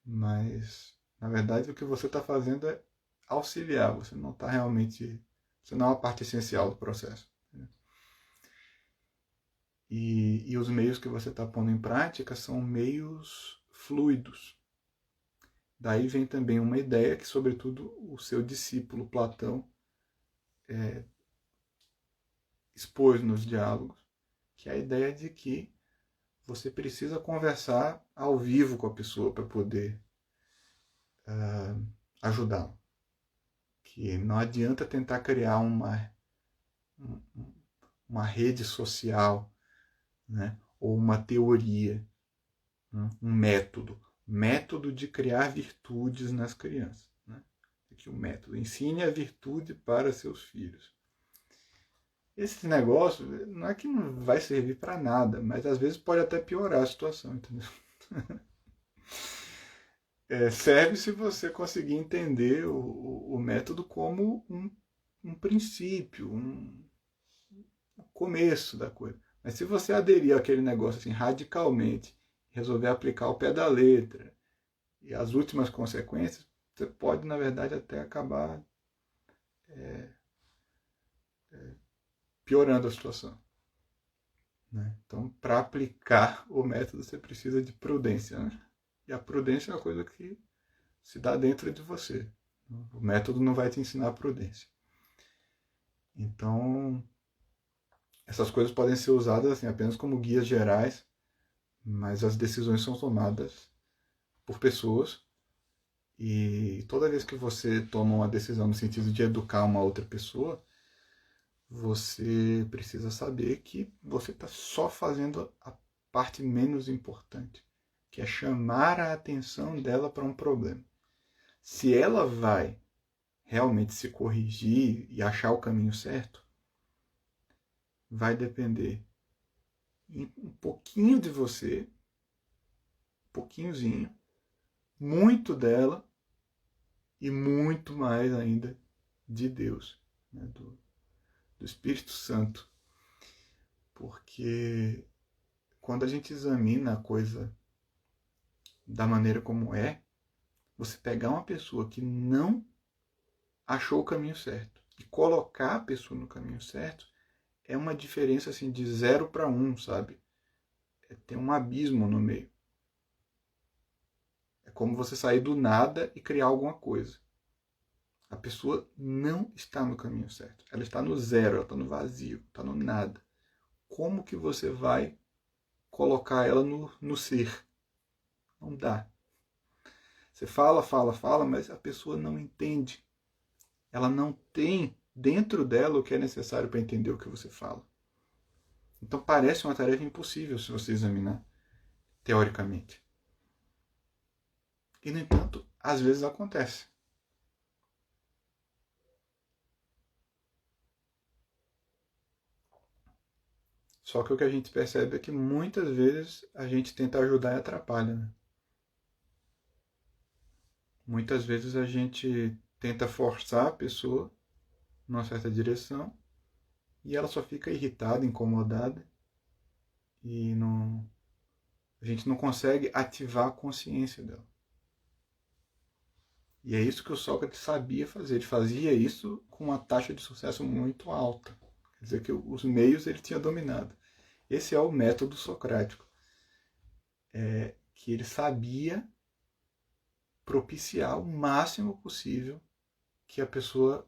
Mas, na verdade, o que você está fazendo é auxiliar. Você não está realmente... Você não é uma parte essencial do processo. E os meios que você está pondo em prática são meios fluidos. Daí vem também uma ideia que, sobretudo, o seu discípulo Platão expôs nos diálogos, que é a ideia de que você precisa conversar ao vivo com a pessoa para poder ajudá-la. que não adianta tentar criar uma rede social, né? Ou uma teoria, né? Um método de criar virtudes nas crianças. Né? Aqui o método, ensine a virtude para seus filhos. Esse negócio não é que não vai servir para nada, mas às vezes pode até piorar a situação, entendeu? Serve se você conseguir entender o método como um princípio, um começo da coisa. Mas se você aderir àquele negócio assim radicalmente, resolver aplicar ao pé da letra e as últimas consequências, você pode, na verdade, até acabar piorando a situação. Né? Então, para aplicar o método, você precisa de prudência. Né? E a prudência é uma coisa que se dá dentro de você. O método não vai te ensinar a prudência. Então, essas coisas podem ser usadas assim, apenas como guias gerais, mas as decisões são tomadas por pessoas. E toda vez que você toma uma decisão no sentido de educar uma outra pessoa, você precisa saber que você está só fazendo a parte menos importante, que é chamar a atenção dela para um problema. Se ela vai realmente se corrigir e achar o caminho certo, vai depender um pouquinho de você, um pouquinhozinho, muito dela e muito mais ainda de Deus, né, do Espírito Santo. Porque quando a gente examina a coisa da maneira como é, você pegar uma pessoa que não achou o caminho certo e colocar a pessoa no caminho certo é uma diferença assim de 0 para 1, sabe? Tem um abismo no meio. É como você sair do nada e criar alguma coisa. A pessoa não está no caminho certo. Ela está no zero, ela está no vazio, está no nada. Como que você vai colocar ela no ser? Não dá. Você fala, mas a pessoa não entende. Ela não tem dentro dela o que é necessário para entender o que você fala. Então parece uma tarefa impossível se você examinar teoricamente. E, no entanto, às vezes acontece. Só que o que a gente percebe é que muitas vezes a gente tenta ajudar e atrapalha. Né? Muitas vezes a gente tenta forçar a pessoa numa certa direção e ela só fica irritada, incomodada e a gente não consegue ativar a consciência dela. E é isso que o Sócrates sabia fazer. Ele fazia isso com uma taxa de sucesso muito alta. Quer dizer que os meios ele tinha dominado. Esse é o método socrático. Que ele sabia propiciar o máximo possível que a pessoa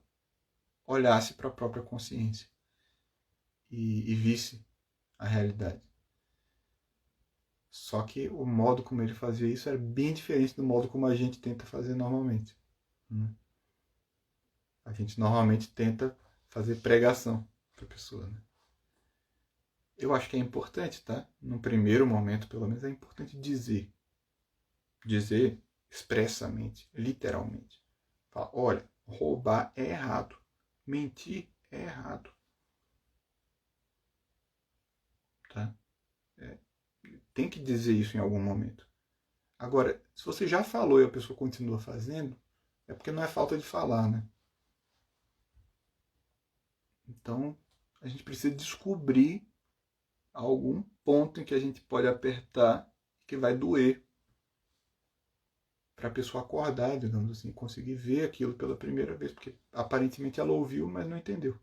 olhasse para a própria consciência e visse a realidade. Só que o modo como ele fazia isso era bem diferente do modo como a gente tenta fazer normalmente. Né? A gente normalmente tenta fazer pregação para a pessoa. Né? Eu acho que é importante, tá? No primeiro momento, pelo menos, é importante dizer. Dizer expressamente, literalmente. Fala, olha, roubar é errado. Mentir é errado. Tá? Tem que dizer isso em algum momento. Agora, se você já falou e a pessoa continua fazendo, é porque não é falta de falar, né? Então, a gente precisa descobrir algum ponto em que a gente pode apertar que vai doer para a pessoa acordar, digamos assim, conseguir ver aquilo pela primeira vez, porque aparentemente ela ouviu, mas não entendeu.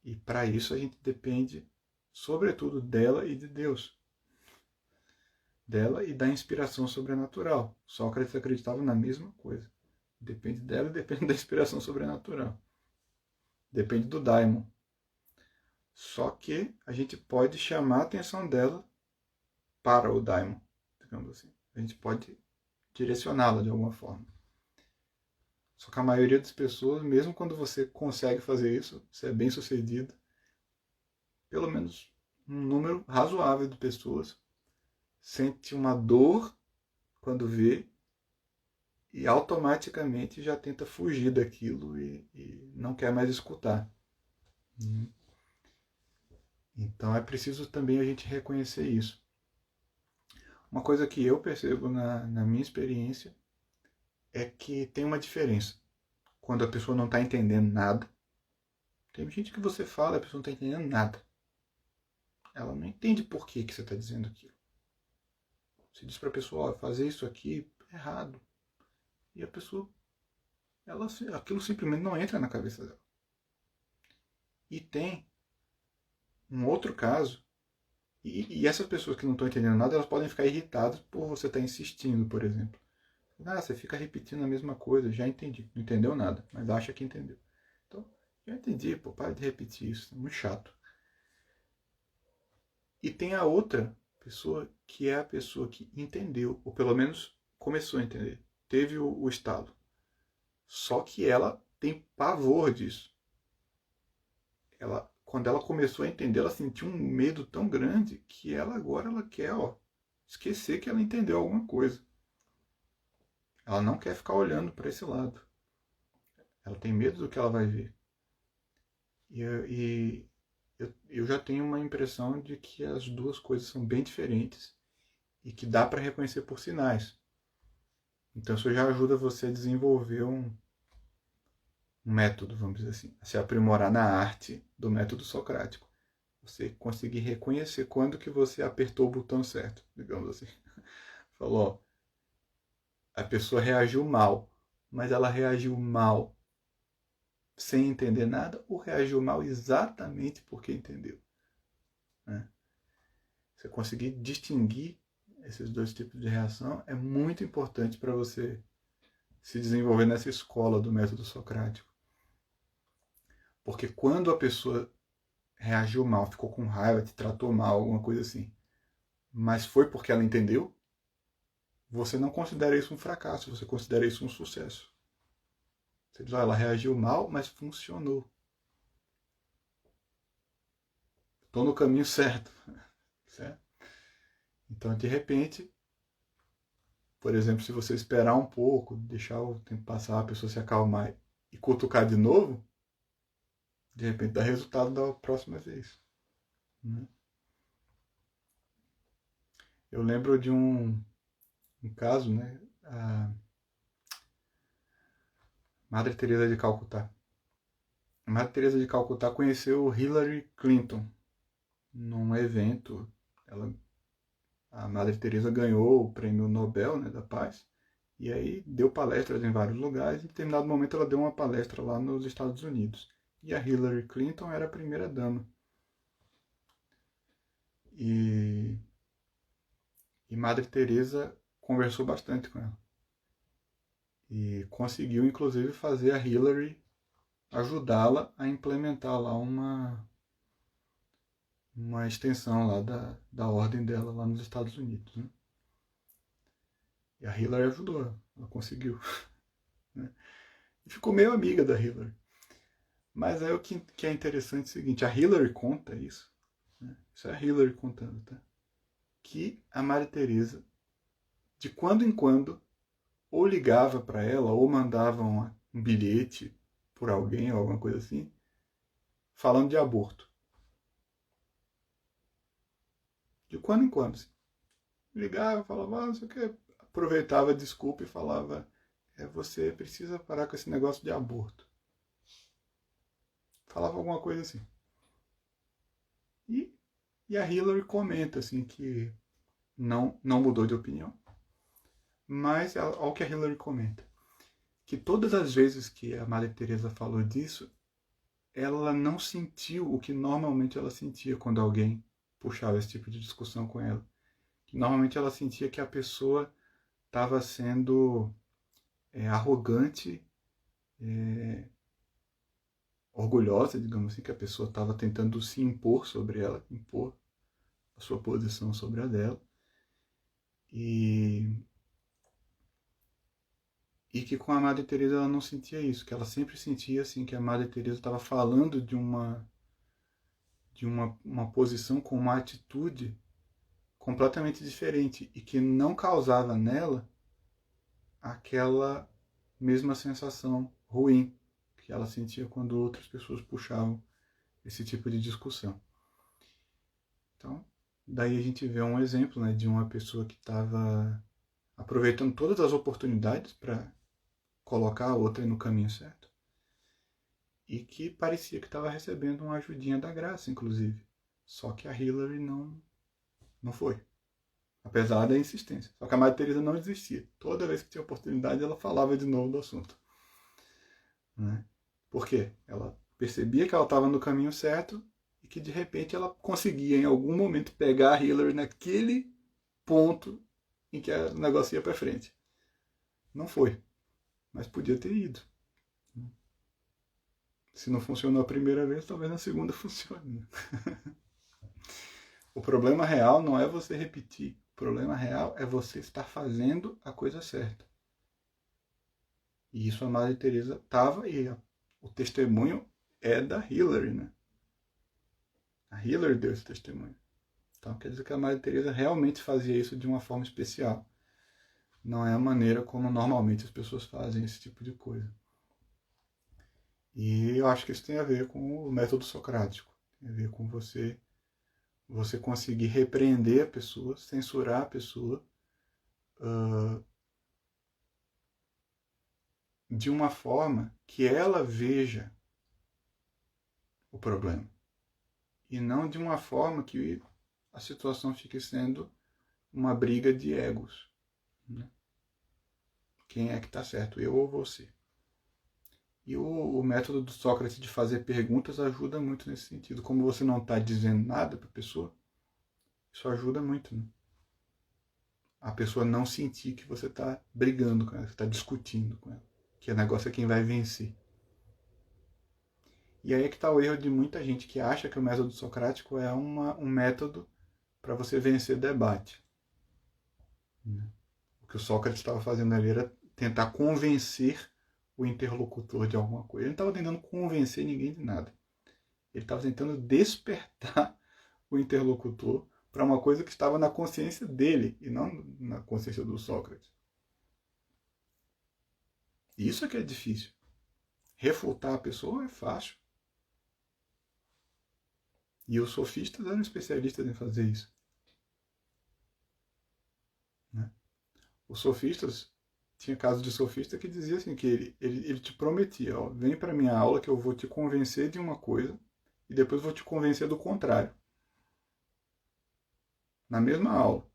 E para isso a gente depende, sobretudo, dela e de Deus. Dela e da inspiração sobrenatural. Sócrates acreditava na mesma coisa. Depende dela e depende da inspiração sobrenatural. Depende do daimon. Só que a gente pode chamar a atenção dela para o daimon, digamos assim. A gente pode direcioná-la de alguma forma. Só que a maioria das pessoas, mesmo quando você consegue fazer isso, você é bem sucedido, pelo menos um número razoável de pessoas sente uma dor quando vê e automaticamente já tenta fugir daquilo e não quer mais escutar. Então é preciso também a gente reconhecer isso. Uma coisa que eu percebo na minha experiência é que tem uma diferença. Quando a pessoa não está entendendo nada, tem gente que você fala, a pessoa não está entendendo nada. Ela não entende por que você está dizendo aquilo. Você diz para a pessoa, ó, fazer isso aqui é errado. E a pessoa, aquilo simplesmente não entra na cabeça dela. E tem um outro caso, e essas pessoas que não estão entendendo nada, elas podem ficar irritadas por você estar insistindo, por exemplo. Ah, você fica repetindo a mesma coisa, já entendi. Não entendeu nada, mas acha que entendeu. Então, já entendi, pô, para de repetir isso, é muito chato. E tem a outra pessoa, que é a pessoa que entendeu, ou pelo menos começou a entender, teve o estalo. Só que ela tem pavor disso. Quando ela começou a entender, ela sentiu um medo tão grande que agora ela quer, esquecer que ela entendeu alguma coisa. Ela não quer ficar olhando para esse lado. Ela tem medo do que ela vai ver. E eu já tenho uma impressão de que as duas coisas são bem diferentes e que dá para reconhecer por sinais. Então isso já ajuda você a desenvolver um método, vamos dizer assim, a se aprimorar na arte do método socrático. Você conseguir reconhecer quando que você apertou o botão certo, digamos assim. Falou, ó, a pessoa reagiu mal, mas ela reagiu mal sem entender nada ou reagiu mal exatamente porque entendeu? Né? Você conseguir distinguir esses dois tipos de reação é muito importante para você se desenvolver nessa escola do método socrático. Porque quando a pessoa reagiu mal, ficou com raiva, te tratou mal, alguma coisa assim, mas foi porque ela entendeu, você não considera isso um fracasso, você considera isso um sucesso. Você diz, ela reagiu mal, mas funcionou. Estou no caminho certo. Certo? Então, de repente, por exemplo, se você esperar um pouco, deixar o tempo passar, a pessoa se acalmar e cutucar de novo, de repente dá resultado da próxima vez. Né? Eu lembro de um caso, né? A Madre Teresa de Calcutá. A Madre Teresa de Calcutá conheceu Hillary Clinton num evento. A Madre Teresa ganhou o prêmio Nobel, né, da Paz. E aí deu palestras em vários lugares e em determinado momento ela deu uma palestra lá nos Estados Unidos. E a Hillary Clinton era a primeira dama. E Madre Teresa conversou bastante com ela. E conseguiu inclusive fazer a Hillary ajudá-la a implementar lá uma extensão lá da ordem dela lá nos Estados Unidos. Né? E a Hillary ajudou, ela conseguiu. Né? E ficou meio amiga da Hillary. Mas aí o que é interessante é o seguinte, a Hillary conta isso, né? Isso é a Hillary contando, tá? Que a Maria Teresa, de quando em quando, ou ligava para ela, ou mandava um bilhete por alguém, ou alguma coisa assim, falando de aborto. De quando em quando, assim. Ligava, falava, não sei o que, aproveitava a desculpa e falava, você precisa parar com esse negócio de aborto. Falava alguma coisa assim. E a Hillary comenta assim que não mudou de opinião. Mas olha o que a Hillary comenta. Que todas as vezes que a Maria Teresa falou disso, ela não sentiu o que normalmente ela sentia quando alguém puxava esse tipo de discussão com ela. Que normalmente ela sentia que a pessoa estava sendo arrogante, orgulhosa, digamos assim, que a pessoa estava tentando se impor sobre ela, impor a sua posição sobre a dela. E E que com a Madre Teresa ela não sentia isso, que ela sempre sentia assim que a Madre Teresa estava falando de uma posição com uma atitude completamente diferente e que não causava nela aquela mesma sensação ruim que ela sentia quando outras pessoas puxavam esse tipo de discussão. Então, daí a gente vê um exemplo, né, de uma pessoa que estava aproveitando todas as oportunidades para colocar a outra no caminho certo e que parecia que estava recebendo uma ajudinha da graça, inclusive. Só que a Hillary não foi. Apesar da insistência. Só que a Madre Teresa não desistia. Toda vez que tinha oportunidade, ela falava de novo do assunto. Né? Por quê? Ela percebia que ela estava no caminho certo e que de repente ela conseguia em algum momento pegar a Hillary naquele ponto em que o negócio ia para frente. Não foi, mas podia ter ido. Se não funcionou a primeira vez, talvez na segunda funcione. O problema real não é você repetir. O problema real é você estar fazendo a coisa certa. E isso a Madre Teresa estava e o testemunho é da Hillary, né? A Hillary deu esse testemunho. Então quer dizer que a Madre Teresa realmente fazia isso de uma forma especial. Não é a maneira como normalmente as pessoas fazem esse tipo de coisa. E eu acho que isso tem a ver com o método socrático. Tem a ver com você conseguir repreender a pessoa, censurar a pessoa de uma forma que ela veja o problema. E não de uma forma que a situação fique sendo uma briga de egos. Né? Quem é que está certo, eu ou você? E o método do Sócrates de fazer perguntas ajuda muito nesse sentido. Como você não está dizendo nada para a pessoa, isso ajuda muito. Né? A pessoa não sentir que você está brigando com ela, que está discutindo com ela. Que o negócio é quem vai vencer. E aí é que está o erro de muita gente que acha que o método socrático é um método para você vencer debate. O que o Sócrates estava fazendo ali era tentar convencer o interlocutor de alguma coisa. Ele não estava tentando convencer ninguém de nada. Ele estava tentando despertar o interlocutor para uma coisa que estava na consciência dele e não na consciência do Sócrates. Isso é que é difícil. Refutar a pessoa é fácil. E os sofistas eram especialistas em fazer isso. Né? Os sofistas, tinha casos de sofista que dizia assim, que ele te prometia, ó, vem para minha aula que eu vou te convencer de uma coisa e depois vou te convencer do contrário. Na mesma aula.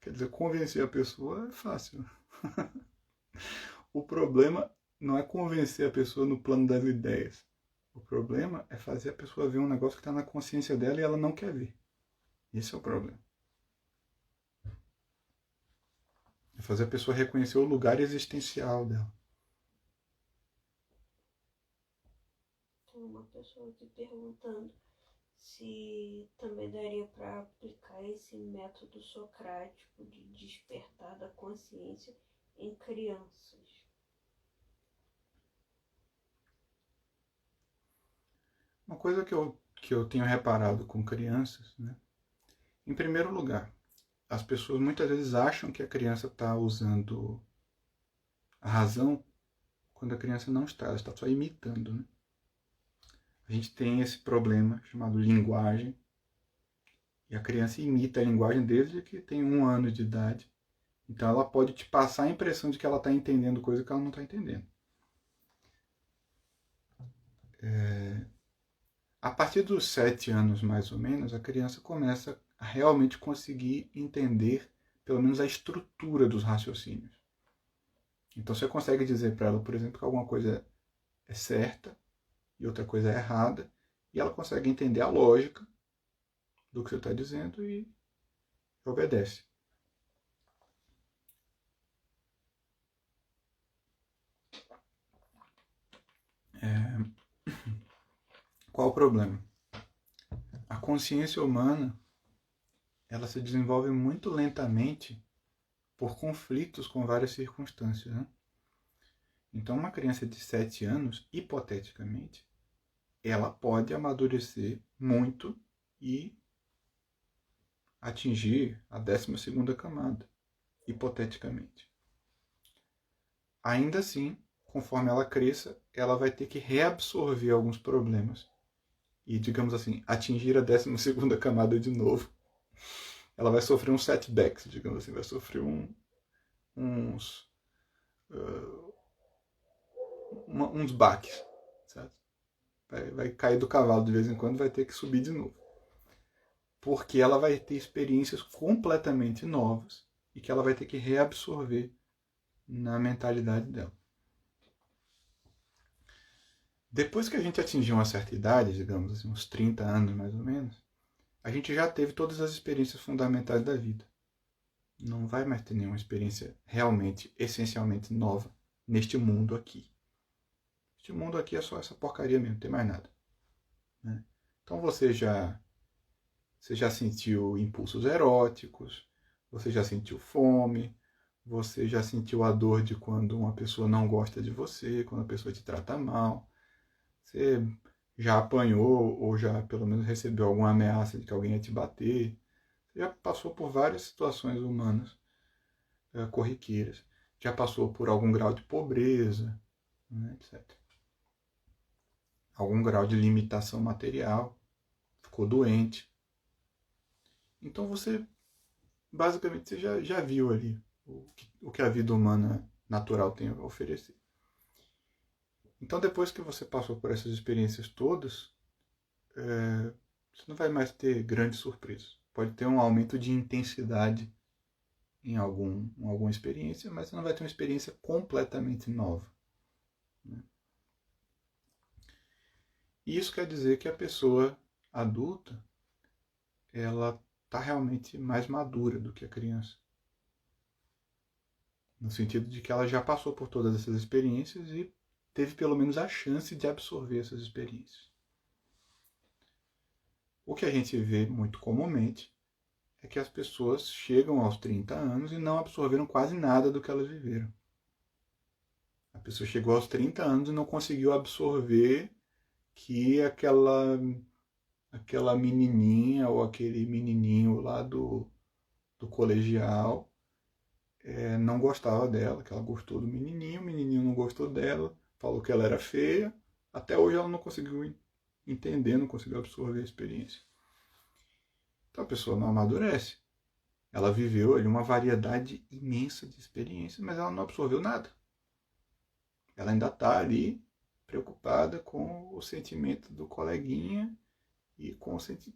Quer dizer, convencer a pessoa é fácil. O problema não é convencer a pessoa no plano das ideias. O problema é fazer a pessoa ver um negócio que está na consciência dela e ela não quer ver. Esse é o problema. É fazer a pessoa reconhecer o lugar existencial dela. Tem uma pessoa aqui perguntando se também daria para aplicar esse método socrático de despertar da consciência em crianças. Uma coisa que eu tenho reparado com crianças, né? Em primeiro lugar, as pessoas muitas vezes acham que a criança está usando a razão quando a criança não está, ela está só imitando. Né? A gente tem esse problema chamado linguagem, e a criança imita a linguagem desde que tem 1 ano de idade. Então ela pode te passar a impressão de que ela está entendendo coisa que ela não está entendendo. A partir dos 7 anos, mais ou menos, a criança começa a realmente conseguir entender, pelo menos, a estrutura dos raciocínios. Então você consegue dizer para ela, por exemplo, que alguma coisa é certa e outra coisa é errada, e ela consegue entender a lógica do que você está dizendo e obedece. Qual o problema? A consciência humana ela se desenvolve muito lentamente por conflitos com várias circunstâncias, né? Então, uma criança de 7 anos, hipoteticamente, ela pode amadurecer muito e atingir a 12ª camada, hipoteticamente. Ainda assim, conforme ela cresça, ela vai ter que reabsorver alguns problemas e, digamos assim, atingir a 12ª camada de novo. Ela vai sofrer uns setbacks, digamos assim, vai sofrer uns uns baques, certo? Vai cair do cavalo de vez em quando, vai ter que subir de novo. Porque ela vai ter experiências completamente novas e que ela vai ter que reabsorver na mentalidade dela. Depois que a gente atingir uma certa idade, digamos assim, uns 30 anos mais ou menos, a gente já teve todas as experiências fundamentais da vida. Não vai mais ter nenhuma experiência realmente, essencialmente nova neste mundo aqui. Este mundo aqui é só essa porcaria mesmo, não tem mais nada. Né? Então você já sentiu impulsos eróticos, você já sentiu fome, você já sentiu a dor de quando uma pessoa não gosta de você, quando a pessoa te trata mal. Você já apanhou ou já pelo menos recebeu alguma ameaça de que alguém ia te bater. Você já passou por várias situações humanas corriqueiras. Já passou por algum grau de pobreza, né, etc. Algum grau de limitação material. Ficou doente. Então você, basicamente, você já viu ali o que a vida humana natural tem a oferecer. Então, depois que você passou por essas experiências todas, você não vai mais ter grandes surpresas. Pode ter um aumento de intensidade em alguma experiência, mas você não vai ter uma experiência completamente nova. Né? E isso quer dizer que a pessoa adulta, ela está realmente mais madura do que a criança. No sentido de que ela já passou por todas essas experiências e teve pelo menos a chance de absorver essas experiências. O que a gente vê muito comumente é que as pessoas chegam aos 30 anos e não absorveram quase nada do que elas viveram. A pessoa chegou aos 30 anos e não conseguiu absorver que aquela menininha ou aquele menininho lá do colegial não gostava dela, que ela gostou do menininho, o menininho não gostou dela, falou que ela era feia. Até hoje ela não conseguiu entender, não conseguiu absorver a experiência. Então a pessoa não amadurece. Ela viveu ali uma variedade imensa de experiências, mas ela não absorveu nada. Ela ainda está ali preocupada com o sentimento do coleguinha e,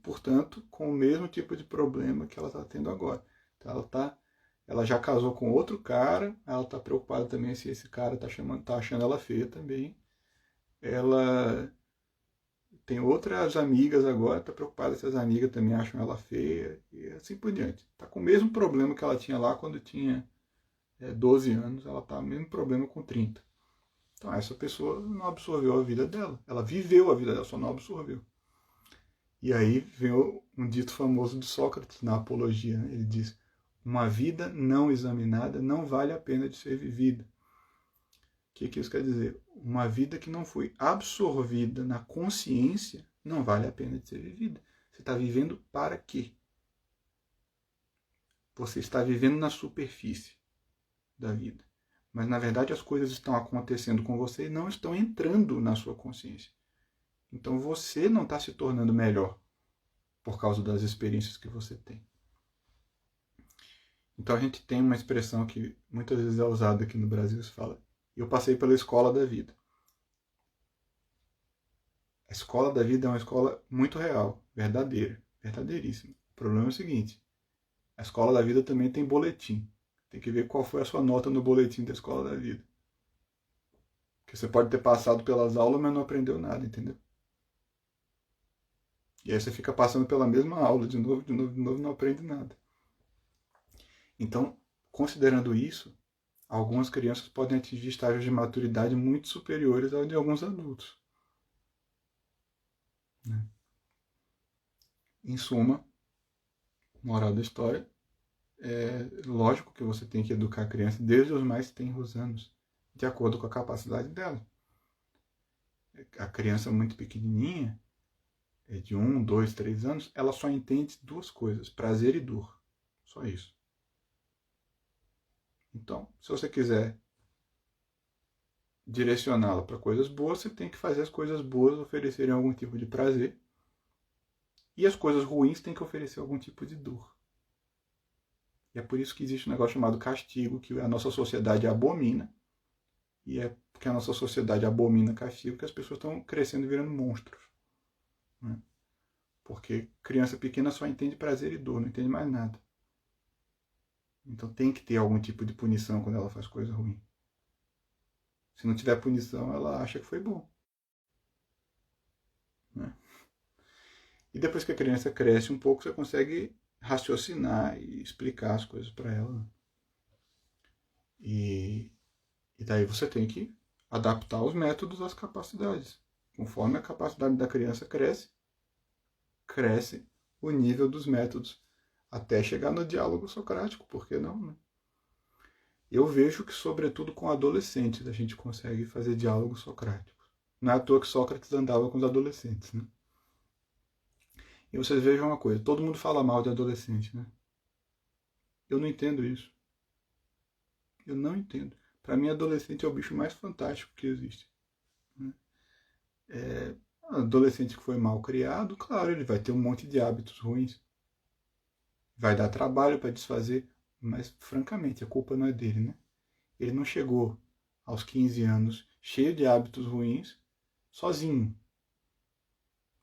portanto, com o mesmo tipo de problema que ela está tendo agora. Então ela já casou com outro cara, ela está preocupada também se esse cara está achando ela feia também. Ela tem outras amigas agora, está preocupada se as amigas também acham ela feia e assim por diante. Está com o mesmo problema que ela tinha lá quando tinha 12 anos, ela está com o mesmo problema com 30. Então essa pessoa não absorveu a vida dela. Ela viveu a vida dela, só não absorveu. E aí vem um dito famoso de Sócrates na Apologia. Né? Ele diz: uma vida não examinada não vale a pena de ser vivida. O que isso quer dizer? Uma vida que não foi absorvida na consciência não vale a pena de ser vivida. Você está vivendo para quê? Você está vivendo na superfície da vida. Mas, na verdade, as coisas estão acontecendo com você e não estão entrando na sua consciência. Então, você não está se tornando melhor por causa das experiências que você tem. Então, a gente tem uma expressão que muitas vezes é usada aqui no Brasil, se fala: eu passei pela escola da vida. A escola da vida é uma escola muito real, verdadeira, verdadeiríssima. O problema é o seguinte: a escola da vida também tem boletim. Tem que ver qual foi a sua nota no boletim da escola da vida. Porque você pode ter passado pelas aulas, mas não aprendeu nada, entendeu? E aí você fica passando pela mesma aula de novo, não aprende nada. Então, considerando isso, algumas crianças podem atingir estágios de maturidade muito superiores ao de alguns adultos. Né? Em suma, moral da história, lógico que você tem que educar a criança desde os mais tenros anos, de acordo com a capacidade dela. A criança muito pequenininha, de 1, 2, 3 anos, ela só entende duas coisas, prazer e dor. Só isso. Então, se você quiser direcioná-la para coisas boas, você tem que fazer as coisas boas oferecerem algum tipo de prazer. E as coisas ruins têm que oferecer algum tipo de dor. E é por isso que existe um negócio chamado castigo, que a nossa sociedade abomina. E é porque a nossa sociedade abomina castigo que as pessoas estão crescendo e virando monstros. Né? Porque criança pequena só entende prazer e dor, não entende mais nada. Então tem que ter algum tipo de punição quando ela faz coisa ruim. Se não tiver punição, ela acha que foi bom. Né? E depois que a criança cresce um pouco, você consegue raciocinar e explicar as coisas para ela. E daí você tem que adaptar os métodos às capacidades. Conforme a capacidade da criança cresce, cresce o nível dos métodos até chegar no diálogo socrático, por que não, né? Eu vejo que, sobretudo com adolescentes, a gente consegue fazer diálogos socráticos. Não é à toa que Sócrates andava com os adolescentes, né? E vocês vejam uma coisa, todo mundo fala mal de adolescente, né? Eu não entendo isso. Eu não entendo. Para mim, adolescente é o bicho mais fantástico que existe. Né? Adolescente que foi mal criado, claro, ele vai ter um monte de hábitos ruins. Vai dar trabalho para desfazer, mas, francamente, a culpa não é dele, né? Ele não chegou aos 15 anos cheio de hábitos ruins, sozinho.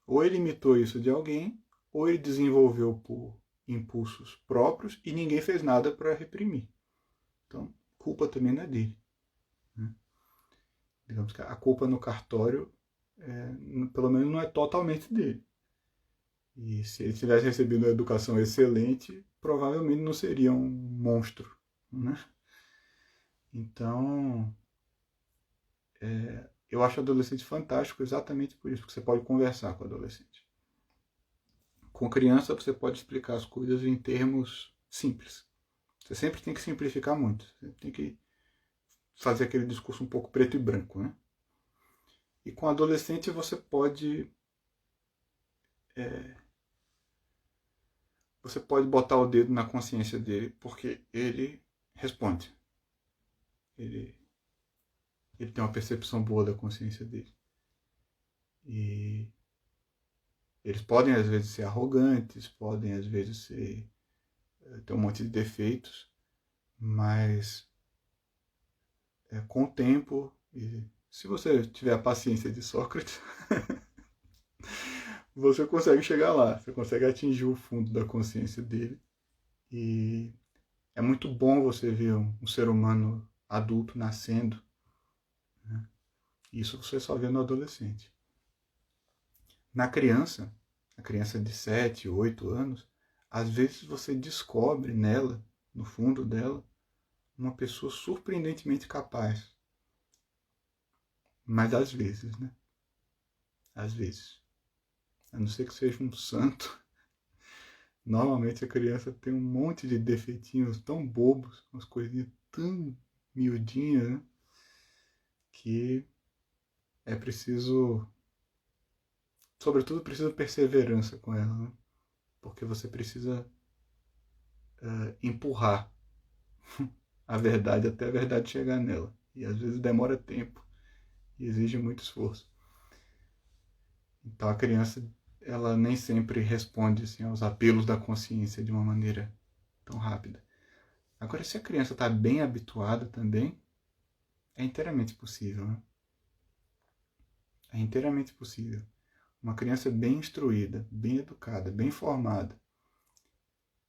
Ou ele imitou isso de alguém, ou ele desenvolveu por impulsos próprios e ninguém fez nada para reprimir. Então, culpa também não é dele. Né? Digamos que a culpa no cartório, pelo menos, não é totalmente dele. E se ele tivesse recebido uma educação excelente, provavelmente não seria um monstro. Né? Então, eu acho adolescente fantástico exatamente por isso, porque você pode conversar com o adolescente. Com criança, você pode explicar as coisas em termos simples. Você sempre tem que simplificar muito. Você tem que fazer aquele discurso um pouco preto e branco, né? E com adolescente você pode botar o dedo na consciência dele, porque ele responde. Ele tem uma percepção boa da consciência dele. E eles podem às vezes ser arrogantes, podem às vezes ter um monte de defeitos, mas com o tempo, e se você tiver a paciência de Sócrates, você consegue chegar lá, você consegue atingir o fundo da consciência dele. E é muito bom você ver um ser humano adulto nascendo. Né? Isso você só vê no adolescente. Na criança, a criança de 7, 8 anos, às vezes você descobre nela, no fundo dela, uma pessoa surpreendentemente capaz. Mas às vezes, né? Às vezes. A não ser que seja um santo. Normalmente a criança tem um monte de defeitinhos tão bobos, umas coisinhas tão miudinhas, né? Que é preciso, sobretudo precisa perseverança com ela, né? Porque você precisa empurrar a verdade até a verdade chegar nela. E às vezes demora tempo e exige muito esforço. Então a criança, ela nem sempre responde assim, aos apelos da consciência de uma maneira tão rápida. Agora, se a criança está bem habituada também, é inteiramente possível. Né? É inteiramente possível. Uma criança bem instruída, bem educada, bem formada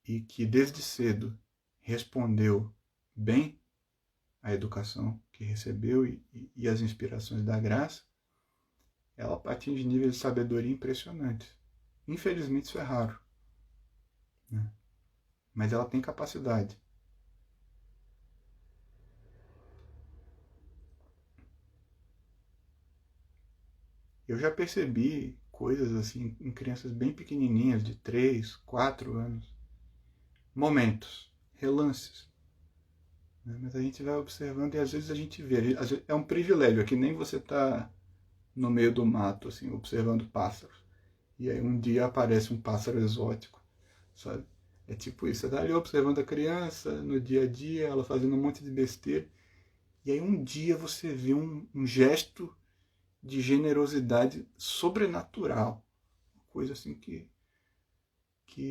e que desde cedo respondeu bem à educação que recebeu e às inspirações da graça, ela atinge níveis de sabedoria impressionantes. Infelizmente isso é raro. Né? Mas ela tem capacidade. Eu já percebi coisas assim em crianças bem pequenininhas, de 3, 4 anos. Momentos. relances. Né? Mas a gente vai observando e às vezes a gente vê. É um privilégio, é que nem você está no meio do mato, assim, observando pássaros. E aí um dia aparece um pássaro exótico, sabe? É tipo isso, você tá ali observando a criança no dia a dia, ela fazendo um monte de besteira, e aí um dia você vê um gesto de generosidade sobrenatural, coisa assim que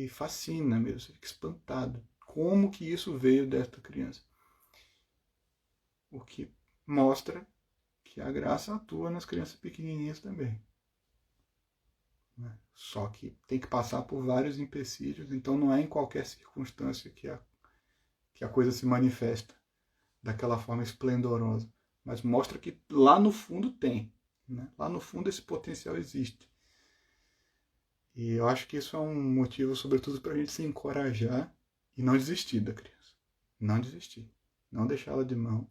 fascina mesmo, você fica espantado. Como que isso veio desta criança? O que mostra que a graça atua nas crianças pequenininhas também. Só que tem que passar por vários empecilhos, então não é em qualquer circunstância que a coisa se manifesta daquela forma esplendorosa. Mas mostra que lá no fundo tem. Né? Lá no fundo esse potencial existe. E eu acho que isso é um motivo, sobretudo, para a gente se encorajar e não desistir da criança. Não desistir. Não deixá-la de mão.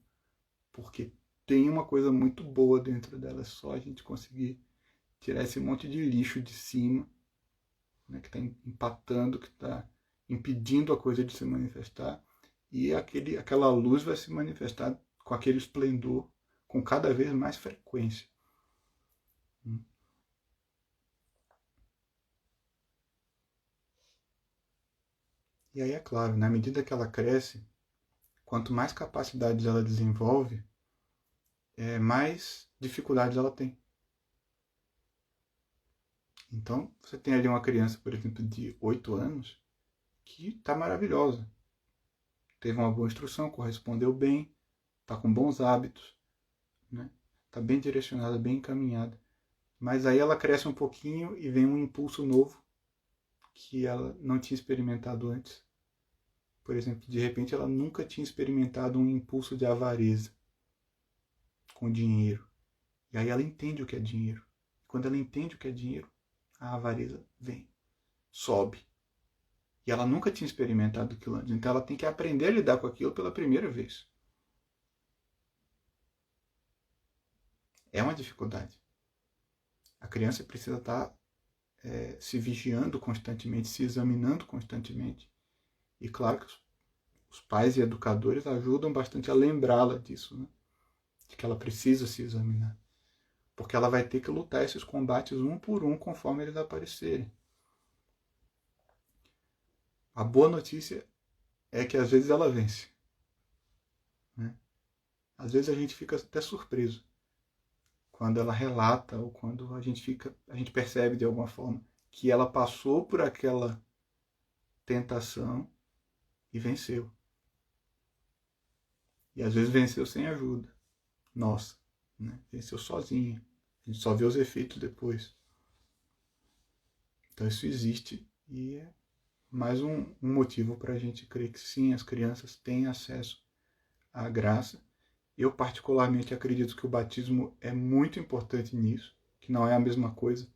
Porque tem uma coisa muito boa dentro dela. É só a gente conseguir tirar esse monte de lixo de cima, né, que está empatando, que está impedindo a coisa de se manifestar. E aquela luz vai se manifestar com aquele esplendor com cada vez mais frequência. E aí é claro, na medida que ela cresce, quanto mais capacidades ela desenvolve, mais dificuldades ela tem. Então, você tem ali uma criança, por exemplo, de 8 anos, que está maravilhosa. Teve uma boa instrução, correspondeu bem, está com bons hábitos, né? Está bem direcionada, bem encaminhada. Mas aí ela cresce um pouquinho e vem um impulso novo que ela não tinha experimentado antes. Por exemplo, de repente ela nunca tinha experimentado um impulso de avareza com dinheiro. E aí ela entende o que é dinheiro. Quando ela entende o que é dinheiro, a avareza vem, sobe. E ela nunca tinha experimentado aquilo antes. Então ela tem que aprender a lidar com aquilo pela primeira vez. É uma dificuldade. A criança precisa estar se vigiando constantemente, se examinando constantemente. E claro que os pais e educadores ajudam bastante a lembrá-la disso, né? De que ela precisa se examinar. Porque ela vai ter que lutar esses combates um por um conforme eles aparecerem. A boa notícia é que às vezes ela vence. Né? Às vezes a gente fica até surpreso quando ela relata ou quando a gente percebe de alguma forma que ela passou por aquela tentação e venceu. E às vezes venceu sem ajuda nossa, né? Venceu sozinha. A gente só vê os efeitos depois. Então isso existe e é mais um motivo para a gente crer que sim, as crianças têm acesso à graça. Eu particularmente acredito que o batismo é muito importante nisso, que não é a mesma coisa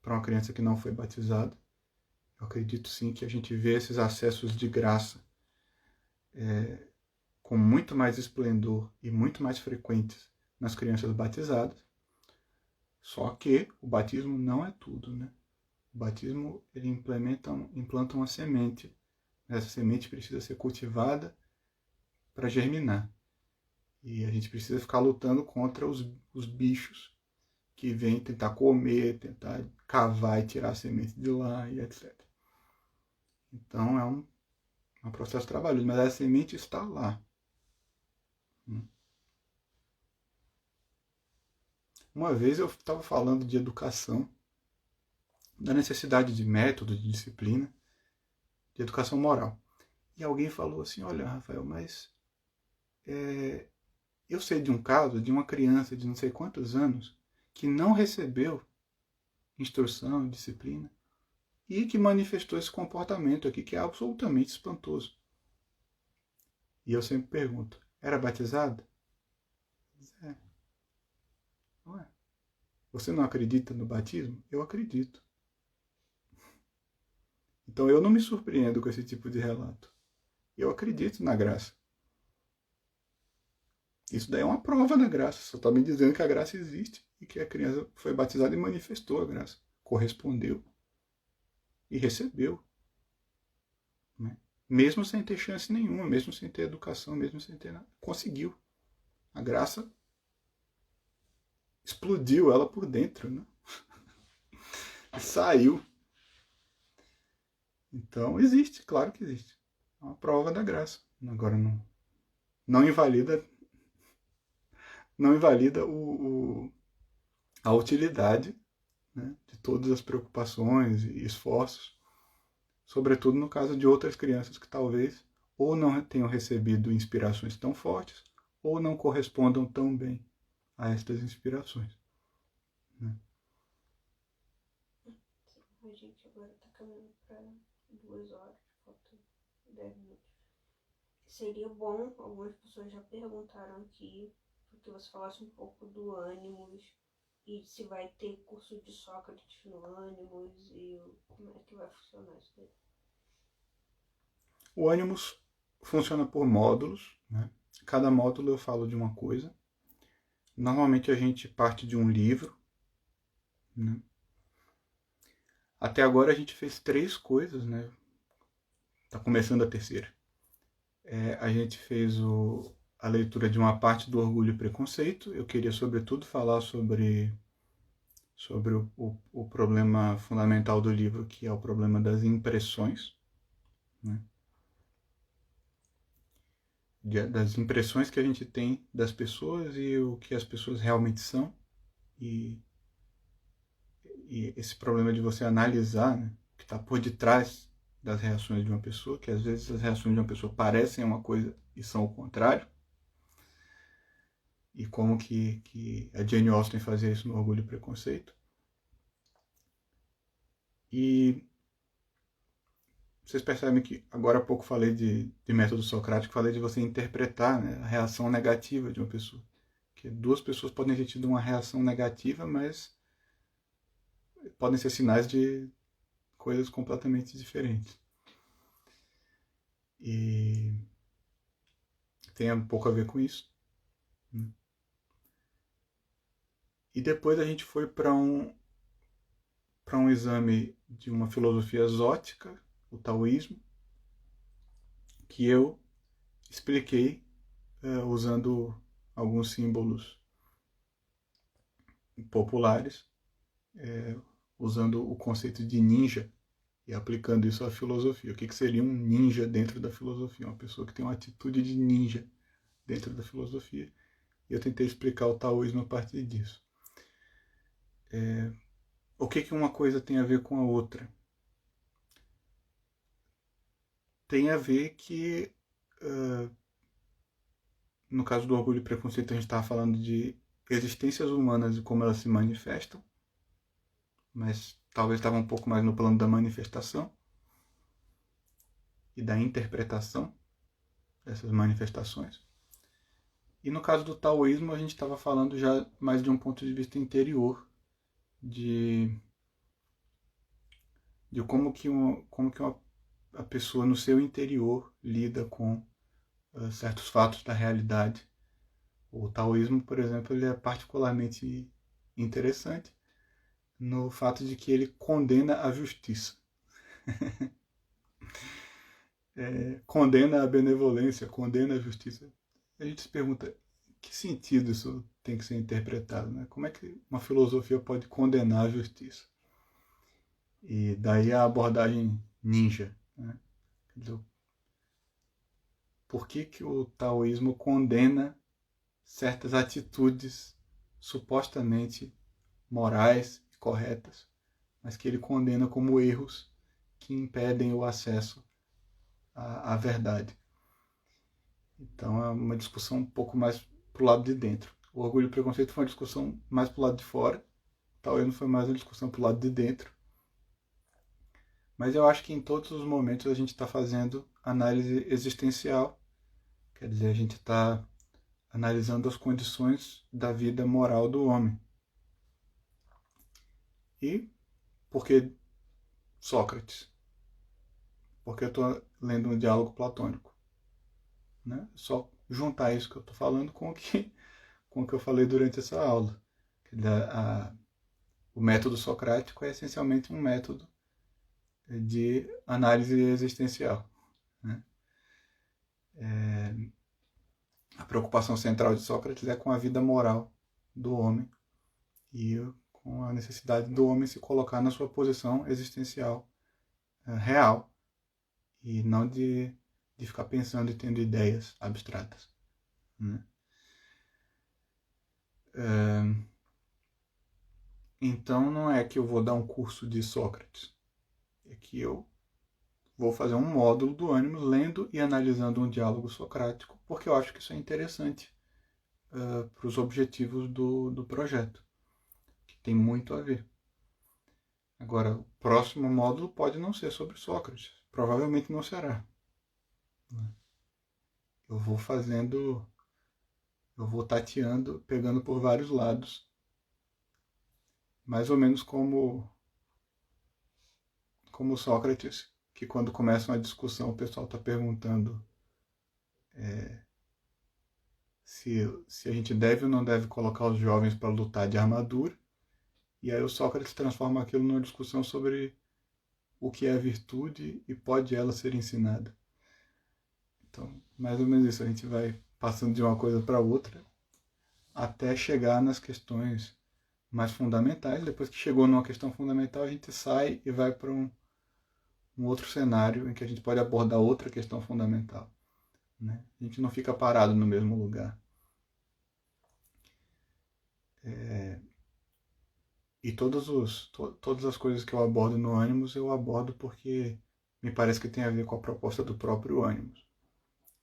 para uma criança que não foi batizada. Eu acredito sim que a gente vê esses acessos de graça com muito mais esplendor e muito mais frequentes nas crianças batizadas. Só que o batismo não é tudo, né? O batismo ele implanta uma semente. Essa semente precisa ser cultivada para germinar. E a gente precisa ficar lutando contra os bichos que vêm tentar comer, tentar cavar e tirar a semente de lá e etc. Então é um processo trabalhoso, mas a semente está lá. Uma vez eu estava falando de educação, da necessidade de método, de disciplina, de educação moral. E alguém falou assim, olha, Rafael, mas eu sei de um caso de uma criança de não sei quantos anos que não recebeu instrução, disciplina, e que manifestou esse comportamento aqui que é absolutamente espantoso. E eu sempre pergunto, era batizada? É. Não é. Você não acredita no batismo? Eu acredito. Então eu não me surpreendo com esse tipo de relato. Eu acredito na graça. Isso daí é uma prova da graça. Só está me dizendo que a graça existe e que a criança foi batizada e manifestou a graça. Correspondeu. E recebeu. Né? mesmo sem ter chance nenhuma, mesmo sem ter educação, mesmo sem ter nada. Conseguiu. A graça explodiu ela por dentro, né? Saiu. Então existe, claro que existe. É uma prova da graça. Agora não invalida, a utilidade, né, de todas as preocupações e esforços, sobretudo no caso de outras crianças que talvez ou não tenham recebido inspirações tão fortes ou não correspondam tão bem a estas inspirações. Né? A gente agora está caminhando para 2 horas, falta 10 minutos. Seria bom, algumas pessoas já perguntaram aqui, porque você falasse um pouco do Ânimos e se vai ter curso de Sócrates no Ânimos e como é que vai funcionar isso daí. O Ânimos funciona por módulos, né? Cada módulo eu falo de uma coisa. Normalmente a gente parte de um livro, né? Até agora a gente fez 3 coisas, né? Tá começando a terceira. A gente fez a leitura de uma parte do Orgulho e Preconceito. Eu queria, sobretudo, falar sobre o problema fundamental do livro, que é o problema das impressões, né? Das impressões que a gente tem das pessoas e o que as pessoas realmente são. E esse problema de você analisar, né, o que está por detrás das reações de uma pessoa, que às vezes as reações de uma pessoa parecem uma coisa e são o contrário. E como que a Jane Austen fazia isso no Orgulho e Preconceito. E vocês percebem que agora há pouco falei de método socrático, falei de você interpretar, né, a reação negativa de uma pessoa. Que 2 pessoas podem ter tido uma reação negativa, mas podem ser sinais de coisas completamente diferentes. E tem um pouco a ver com isso. Né? E depois a gente foi para um exame de uma filosofia exótica, o taoísmo, que eu expliquei usando alguns símbolos populares, usando o conceito de ninja e aplicando isso à filosofia. O que seria um ninja dentro da filosofia? Uma pessoa que tem uma atitude de ninja dentro da filosofia. E eu tentei explicar o taoísmo a partir disso. O que uma coisa tem a ver com a outra? Tem a ver que, no caso do Orgulho e Preconceito, a gente estava falando de existências humanas e como elas se manifestam, mas talvez estava um pouco mais no plano da manifestação e da interpretação dessas manifestações. E no caso do taoísmo, a gente estava falando já mais de um ponto de vista interior, de como que a pessoa no seu interior lida com certos fatos da realidade. O taoísmo, por exemplo, ele é particularmente interessante no fato de que ele condena a justiça. Condena a benevolência, condena a justiça. A gente se pergunta, em que sentido isso tem que ser interpretado? Né? Como é que uma filosofia pode condenar a justiça? E daí a abordagem ninja. Né? Por que o taoísmo condena certas atitudes supostamente morais e corretas, mas que ele condena como erros que impedem o acesso à verdade? Então é uma discussão um pouco mais para o lado de dentro. O Orgulho e o Preconceito foi uma discussão mais para o lado de fora, o taoísmo foi mais uma discussão para o lado de dentro. Mas eu acho que em todos os momentos a gente está fazendo análise existencial, quer dizer, a gente está analisando as condições da vida moral do homem. E por que Sócrates? Porque eu estou lendo um diálogo platônico. Né? Só juntar isso que eu estou falando com o que eu falei durante essa aula. O método socrático é essencialmente um método de análise existencial. né? A preocupação central de Sócrates é com a vida moral do homem e com a necessidade do homem se colocar na sua posição existencial real e não de ficar pensando e tendo ideias abstratas, né? Então não é que eu vou dar um curso de Sócrates, é que eu vou fazer um módulo do ânimo lendo e analisando um diálogo socrático, porque eu acho que isso é interessante para os objetivos do projeto, que tem muito a ver. Agora, o próximo módulo pode não ser sobre Sócrates, provavelmente não será. Eu vou fazendo, eu vou tateando, pegando por vários lados, mais ou menos como Sócrates, que quando começa uma discussão o pessoal está perguntando se a gente deve ou não deve colocar os jovens para lutar de armadura, e aí o Sócrates transforma aquilo numa discussão sobre o que é virtude e pode ela ser ensinada. Então, mais ou menos isso, a gente vai passando de uma coisa para outra até chegar nas questões mais fundamentais. Depois que chegou numa questão fundamental, a gente sai e vai para um outro cenário em que a gente pode abordar outra questão fundamental, né? A gente não fica parado no mesmo lugar. E todas as coisas que eu abordo no Ânimos, eu abordo porque me parece que tem a ver com a proposta do próprio Ânimos.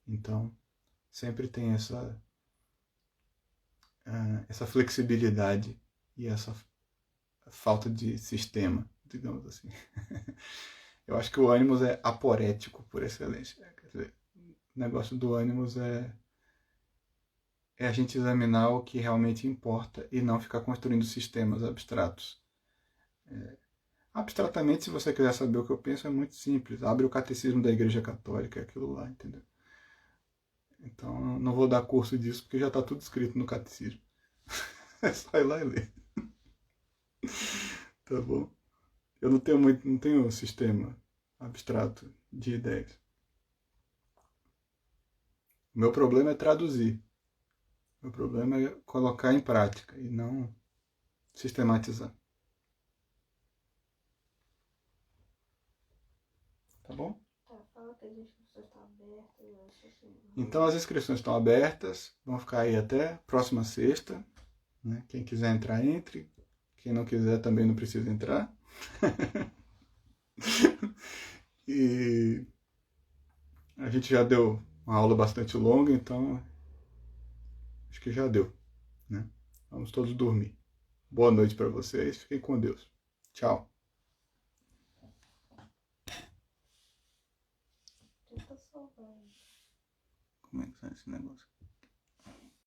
Então, sempre tem essa flexibilidade e essa falta de sistema, digamos assim. Eu acho que o Ânimos é aporético por excelência. Quer dizer, o negócio do Ânimos é a gente examinar o que realmente importa e não ficar construindo sistemas abstratos. Abstratamente, se você quiser saber o que eu penso, é muito simples. Abre o Catecismo da Igreja Católica, é aquilo lá, entendeu? Então, não vou dar curso disso, porque já está tudo escrito no Catecismo. É só ir lá e ler. Tá bom? Eu não tenho um sistema abstrato de ideias. O meu problema é traduzir. O meu problema é colocar em prática e não sistematizar. Tá bom? Tá, fala que as inscrições estão abertas, eu acho assim. Então as inscrições estão abertas, vão ficar aí até próxima sexta, né? Quem quiser entrar, entre. Quem não quiser também não precisa entrar. E a gente já deu uma aula bastante longa, então acho que já deu, né? Vamos todos dormir. Boa noite para vocês, fiquem com Deus. Tchau. Tenta salvar. Como é que tá esse negócio?